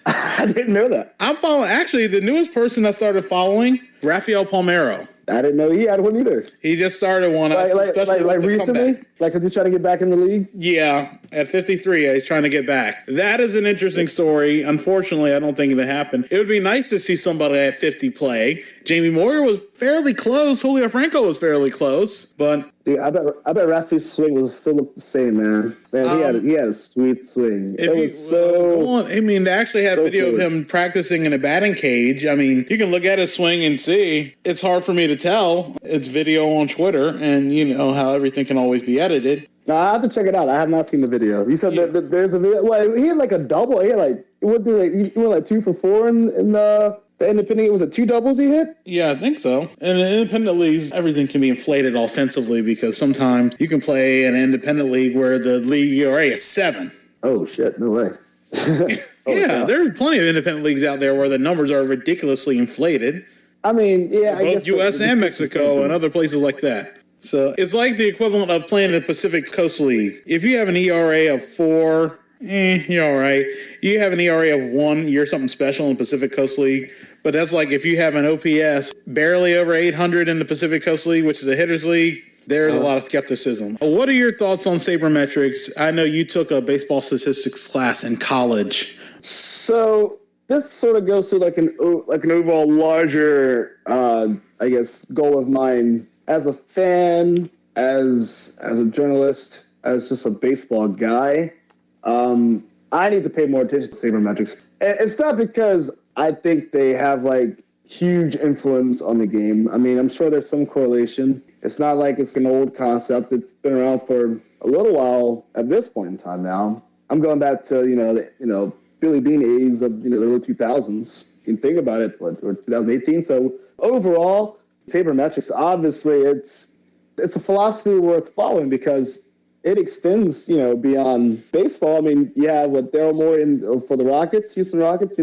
[SPEAKER 2] I didn't know that.
[SPEAKER 1] I'm following, actually, the newest person I started following, Rafael Palmeiro.
[SPEAKER 2] I didn't know he had one either.
[SPEAKER 1] He just started one.
[SPEAKER 2] Like recently? Like, because he's trying to get back in the league?
[SPEAKER 1] Yeah. at 53. He's trying to get back. That is an interesting story. Unfortunately, I don't think it happened. It would be nice to see somebody at 50 play. Jamie Moyer was fairly close. Julio Franco was fairly close, but
[SPEAKER 2] dude, I bet Rafi's swing was still the same, man. Man, he had a sweet swing. It was so.
[SPEAKER 1] I mean, they actually had video of him practicing in a batting cage. I mean, you can look at his swing and see. It's hard for me to tell. It's video on Twitter, and you know how everything can always be edited.
[SPEAKER 2] No, I have to check it out. I have not seen the video. You said that there's a video. Well, he had like a double. He had like he went 2 for 4 in the independent. Was it 2 doubles he hit?
[SPEAKER 1] Yeah, I think so. And in independent leagues, everything can be inflated offensively because sometimes you can play in an independent league where the league ERA is 7.
[SPEAKER 2] Oh shit! No way.
[SPEAKER 1] Yeah, there's plenty of independent leagues out there where the numbers are ridiculously inflated.
[SPEAKER 2] I mean, yeah, I guess
[SPEAKER 1] both U.S. and Mexico and other places like that. So it's like the equivalent of playing in the Pacific Coast League. If you have an ERA of 4, you're all right. You have an ERA of 1, you're something special in the Pacific Coast League. But that's like if you have an OPS barely over 800 in the Pacific Coast League, which is a hitters league, there's a lot of skepticism. What are your thoughts on Sabermetrics? I know you took a baseball statistics class in college.
[SPEAKER 2] So this sort of goes to like an overall larger, I guess, goal of mine as a fan, as a journalist, as just a baseball guy. I need to pay more attention to Sabermetrics. It's not because I think they have like huge influence on the game. I mean, I'm sure there's some correlation. It's not like it's an old concept. It's been around for a little while at this point in time now. I'm going back to, Billy Bean A's of, the early 2000s. You can think about it, or 2018. So overall, Sabermetrics, obviously, it's a philosophy worth following because it extends, beyond baseball. I mean, yeah, with Daryl Morey for the Rockets, Houston Rockets,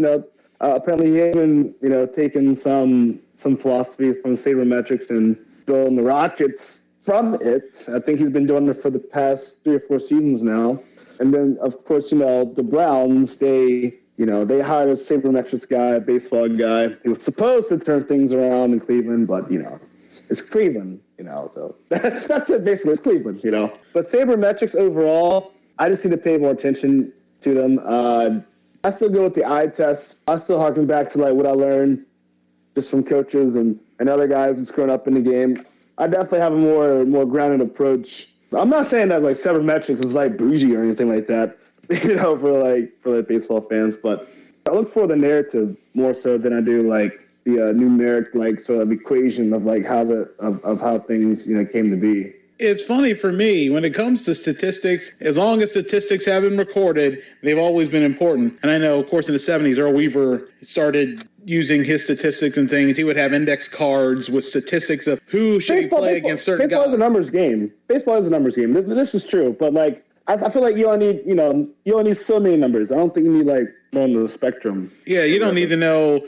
[SPEAKER 2] apparently he had been, taking some philosophy from Sabermetrics and building the Rockets from it. I think he's been doing it for the past 3 or 4 seasons now. And then, of course, the Browns, they hired a Sabermetrics guy, a baseball guy. He was supposed to turn things around in Cleveland, but, it's Cleveland, so that's it, basically. It's Cleveland, But Sabermetrics overall, I just need to pay more attention to them. I still go with the eye test. I still harken back to, like, what I learned just from coaches and other guys that's grown up in the game. I definitely have a more grounded approach. I'm not saying that like Sabermetrics is like bougie or anything like that, for baseball fans, but I look for the narrative more so than I do like the numeric like sort of equation of like how how things came to be.
[SPEAKER 1] It's funny for me when it comes to statistics, as long as statistics have been recorded, they've always been important. And I know, of course, in the 70s, Earl Weaver started using his statistics and things. He would have index cards with statistics of who should play against certain guys.
[SPEAKER 2] Baseball is a numbers game. Baseball is a numbers game. This is true. But like, I feel like you only need so many numbers. I don't think you need like more on the spectrum.
[SPEAKER 1] Yeah, you don't need to know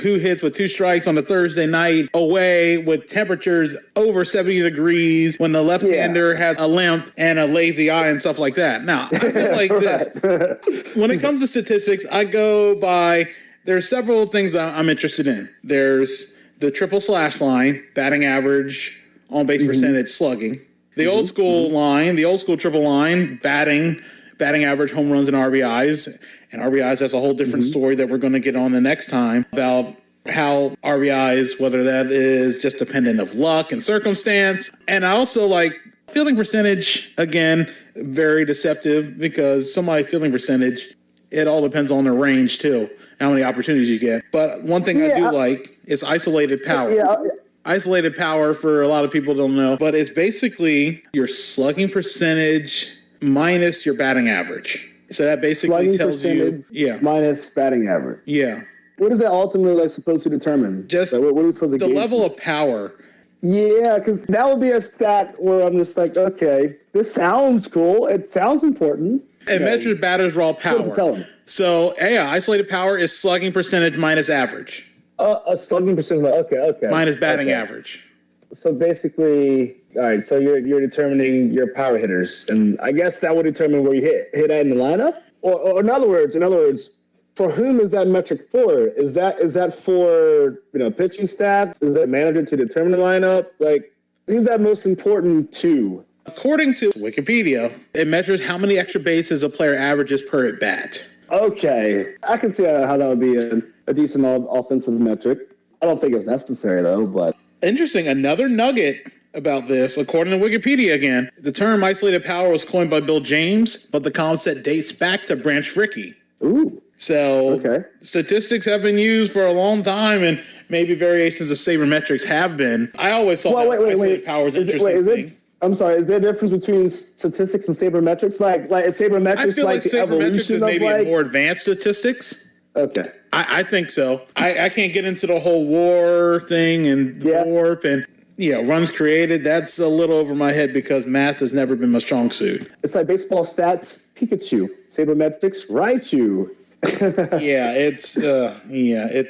[SPEAKER 1] who hits with 2 strikes on a Thursday night away with temperatures over 70 degrees when the left-hander has a limp and a lazy eye and stuff like that. Now, I feel like this. When it comes to statistics, I go by, there's several things I'm interested in. There's the triple slash line, batting average, on-base percentage, slugging. The old school line, the old school triple line, batting average, home runs, and RBIs. And RBIs, that's a whole different story that we're going to get on the next time about how RBIs, whether that is just dependent of luck and circumstance. And I also like fielding percentage, again, very deceptive because somebody's fielding percentage, it all depends on their range too, how many opportunities you get. But one thing I do like is isolated power. Isolated power, for a lot of people don't know, but it's basically your slugging percentage minus your batting average. So that basically tells you,
[SPEAKER 2] minus batting average.
[SPEAKER 1] Yeah.
[SPEAKER 2] What is that ultimately supposed to determine?
[SPEAKER 1] Just
[SPEAKER 2] what are we supposed to
[SPEAKER 1] the level of power.
[SPEAKER 2] Yeah, because that would be a stat where I'm just like, okay, this sounds cool. It sounds important.
[SPEAKER 1] It measures batters' raw power. So, isolated power is slugging percentage minus average.
[SPEAKER 2] A slugging percentage, okay.
[SPEAKER 1] Minus batting average.
[SPEAKER 2] So basically, all right, so you're determining your power hitters, and I guess that would determine where you hit at in the lineup? Or in other words, for whom is that metric for? Is that for, pitching stats? Is that manager to determine the lineup? Like, who's that most important to?
[SPEAKER 1] According to Wikipedia, it measures how many extra bases a player averages per at bat.
[SPEAKER 2] Okay. I can see how that would be a decent offensive metric. I don't think it's necessary, though, but...
[SPEAKER 1] Interesting. Another nugget about this, according to Wikipedia again, the term isolated power was coined by Bill James, but the concept dates back to Branch Fricky.
[SPEAKER 2] Ooh.
[SPEAKER 1] So statistics have been used for a long time, and maybe variations of sabermetrics have been. I always thought isolated power was interesting.
[SPEAKER 2] I'm sorry, is there a difference between statistics and sabermetrics? Like is sabermetrics
[SPEAKER 1] I feel like
[SPEAKER 2] the
[SPEAKER 1] sabermetrics
[SPEAKER 2] evolution
[SPEAKER 1] is maybe
[SPEAKER 2] of
[SPEAKER 1] more advanced statistics.
[SPEAKER 2] Okay.
[SPEAKER 1] I think so. I can't get into the whole war thing and warp and runs created. That's a little over my head because math has never been my strong suit.
[SPEAKER 2] It's like baseball stats, Pikachu. Sabermetrics, Raichu.
[SPEAKER 1] It's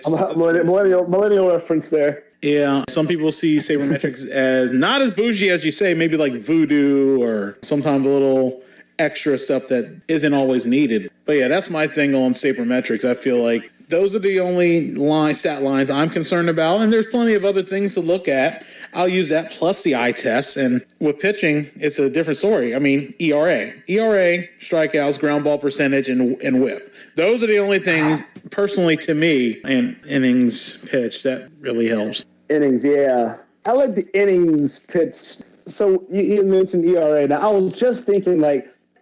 [SPEAKER 2] millennial reference there.
[SPEAKER 1] Yeah, some people see sabermetrics as not as bougie as you say, maybe like voodoo or sometimes a little extra stuff that isn't always needed. But yeah, that's my thing on sabermetrics. I feel like those are the only stat lines I'm concerned about, and there's plenty of other things to look at. I'll use that plus the eye test, and with pitching, it's a different story. I mean, ERA, strikeouts, ground ball percentage, and whip. Those are the only things, personally to me, and innings pitched, that really helps.
[SPEAKER 2] Innings, yeah. I like the innings pitched. So you mentioned ERA. Now, I was just thinking,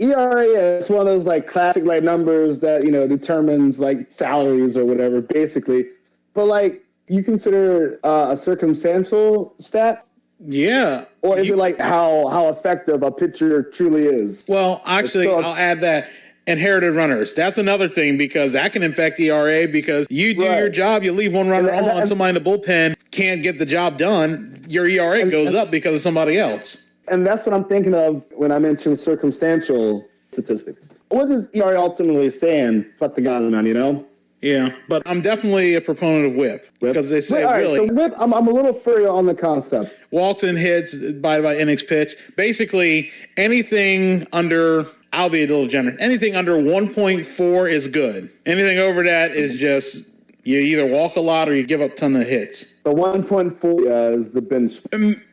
[SPEAKER 2] ERA is one of those classic numbers that determines salaries or whatever, basically. But you consider a circumstantial stat?
[SPEAKER 1] Yeah.
[SPEAKER 2] Or is it how effective a pitcher truly is?
[SPEAKER 1] Well, actually, I'll add that. Inherited runners. That's another thing because that can affect ERA because you do your job, you leave one runner on, somebody in the bullpen can't get the job done. Your ERA goes up because of somebody else.
[SPEAKER 2] And that's what I'm thinking of when I mention circumstantial statistics. What does ERA ultimately stand? Fuck the guy on,
[SPEAKER 1] Yeah, but I'm definitely a proponent of whip because they say
[SPEAKER 2] so whip, I'm a little further on the concept.
[SPEAKER 1] Walks and hits by innings pitch. Basically, anything under, I'll be a little generous, anything under 1.4 is good. Anything over that is just, you either walk a lot or you give up a ton of hits.
[SPEAKER 2] The 1.4 is the bench.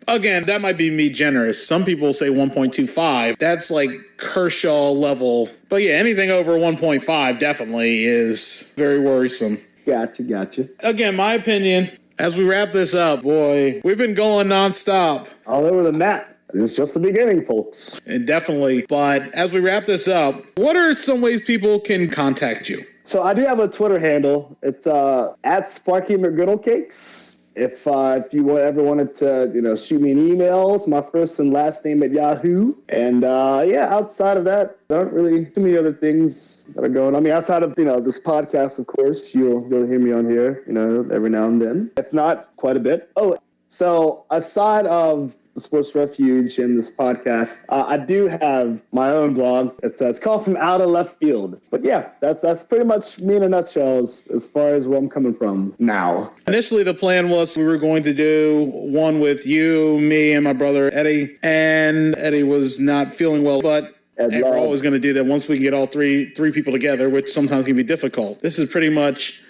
[SPEAKER 1] Again, that might be me generous. Some people say 1.25. That's like Kershaw level. But yeah, anything over 1.5 definitely is very worrisome.
[SPEAKER 2] Gotcha.
[SPEAKER 1] Again, my opinion, as we wrap this up, boy, we've been going nonstop.
[SPEAKER 2] All over the map. It's just the beginning, folks.
[SPEAKER 1] And definitely. But as we wrap this up, what are some ways people can contact you?
[SPEAKER 2] So I do have a Twitter handle. It's at Sparky McGriddlecakes. If you ever wanted to, shoot me an email, it's my first and last name at Yahoo. And outside of that, there aren't really too many other things that are going on. I mean, outside of this podcast, of course, you'll hear me on here, every now and then. If not, quite a bit. Oh, so aside of the Sports Refuge and this podcast, I do have my own blog. It's called From Outta Left Field. But yeah, that's pretty much me in a nutshell as far as where I'm coming from now.
[SPEAKER 1] Initially, the plan was we were going to do one with you, me, and my brother Eddie. And Eddie was not feeling well, but we're always going to do that once we can get all three people together, which sometimes can be difficult. This is pretty much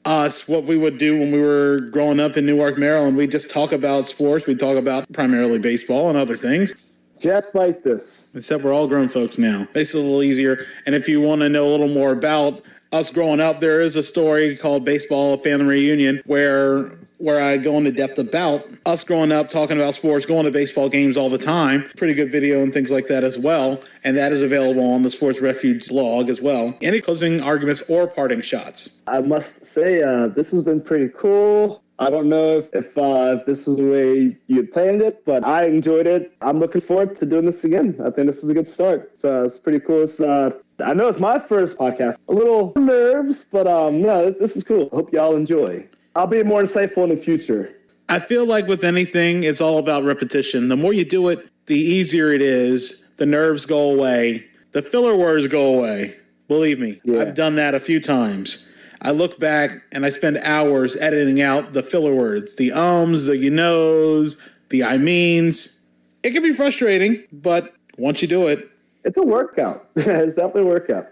[SPEAKER 1] us, what we would do when we were growing up in Newark, Maryland. We just talk about sports. We talk about primarily baseball and other things.
[SPEAKER 2] Just like this.
[SPEAKER 1] Except we're all grown folks now. Makes it a little easier. And if you want to know a little more about us growing up, there is a story called Baseball Family Reunion where I go into depth about us growing up, talking about sports, going to baseball games all the time. Pretty good video and things like that as well. And that is available on the Sports Refuge blog as well. Any closing arguments or parting shots?
[SPEAKER 2] I must say, this has been pretty cool. I don't know if this is the way you had planned it, but I enjoyed it. I'm looking forward to doing this again. I think this is a good start. It's pretty cool. I know it's my first podcast. A little nerves, but no, this is cool. Hope y'all enjoy. I'll be more insightful in the future.
[SPEAKER 1] I feel like with anything, it's all about repetition. The more you do it, the easier it is. The nerves go away. The filler words go away. Believe me, I've done that a few times. I look back and I spend hours editing out the filler words, the ums, the you knows, the I means. It can be frustrating, but once you do it,
[SPEAKER 2] it's a workout. It's definitely a workout.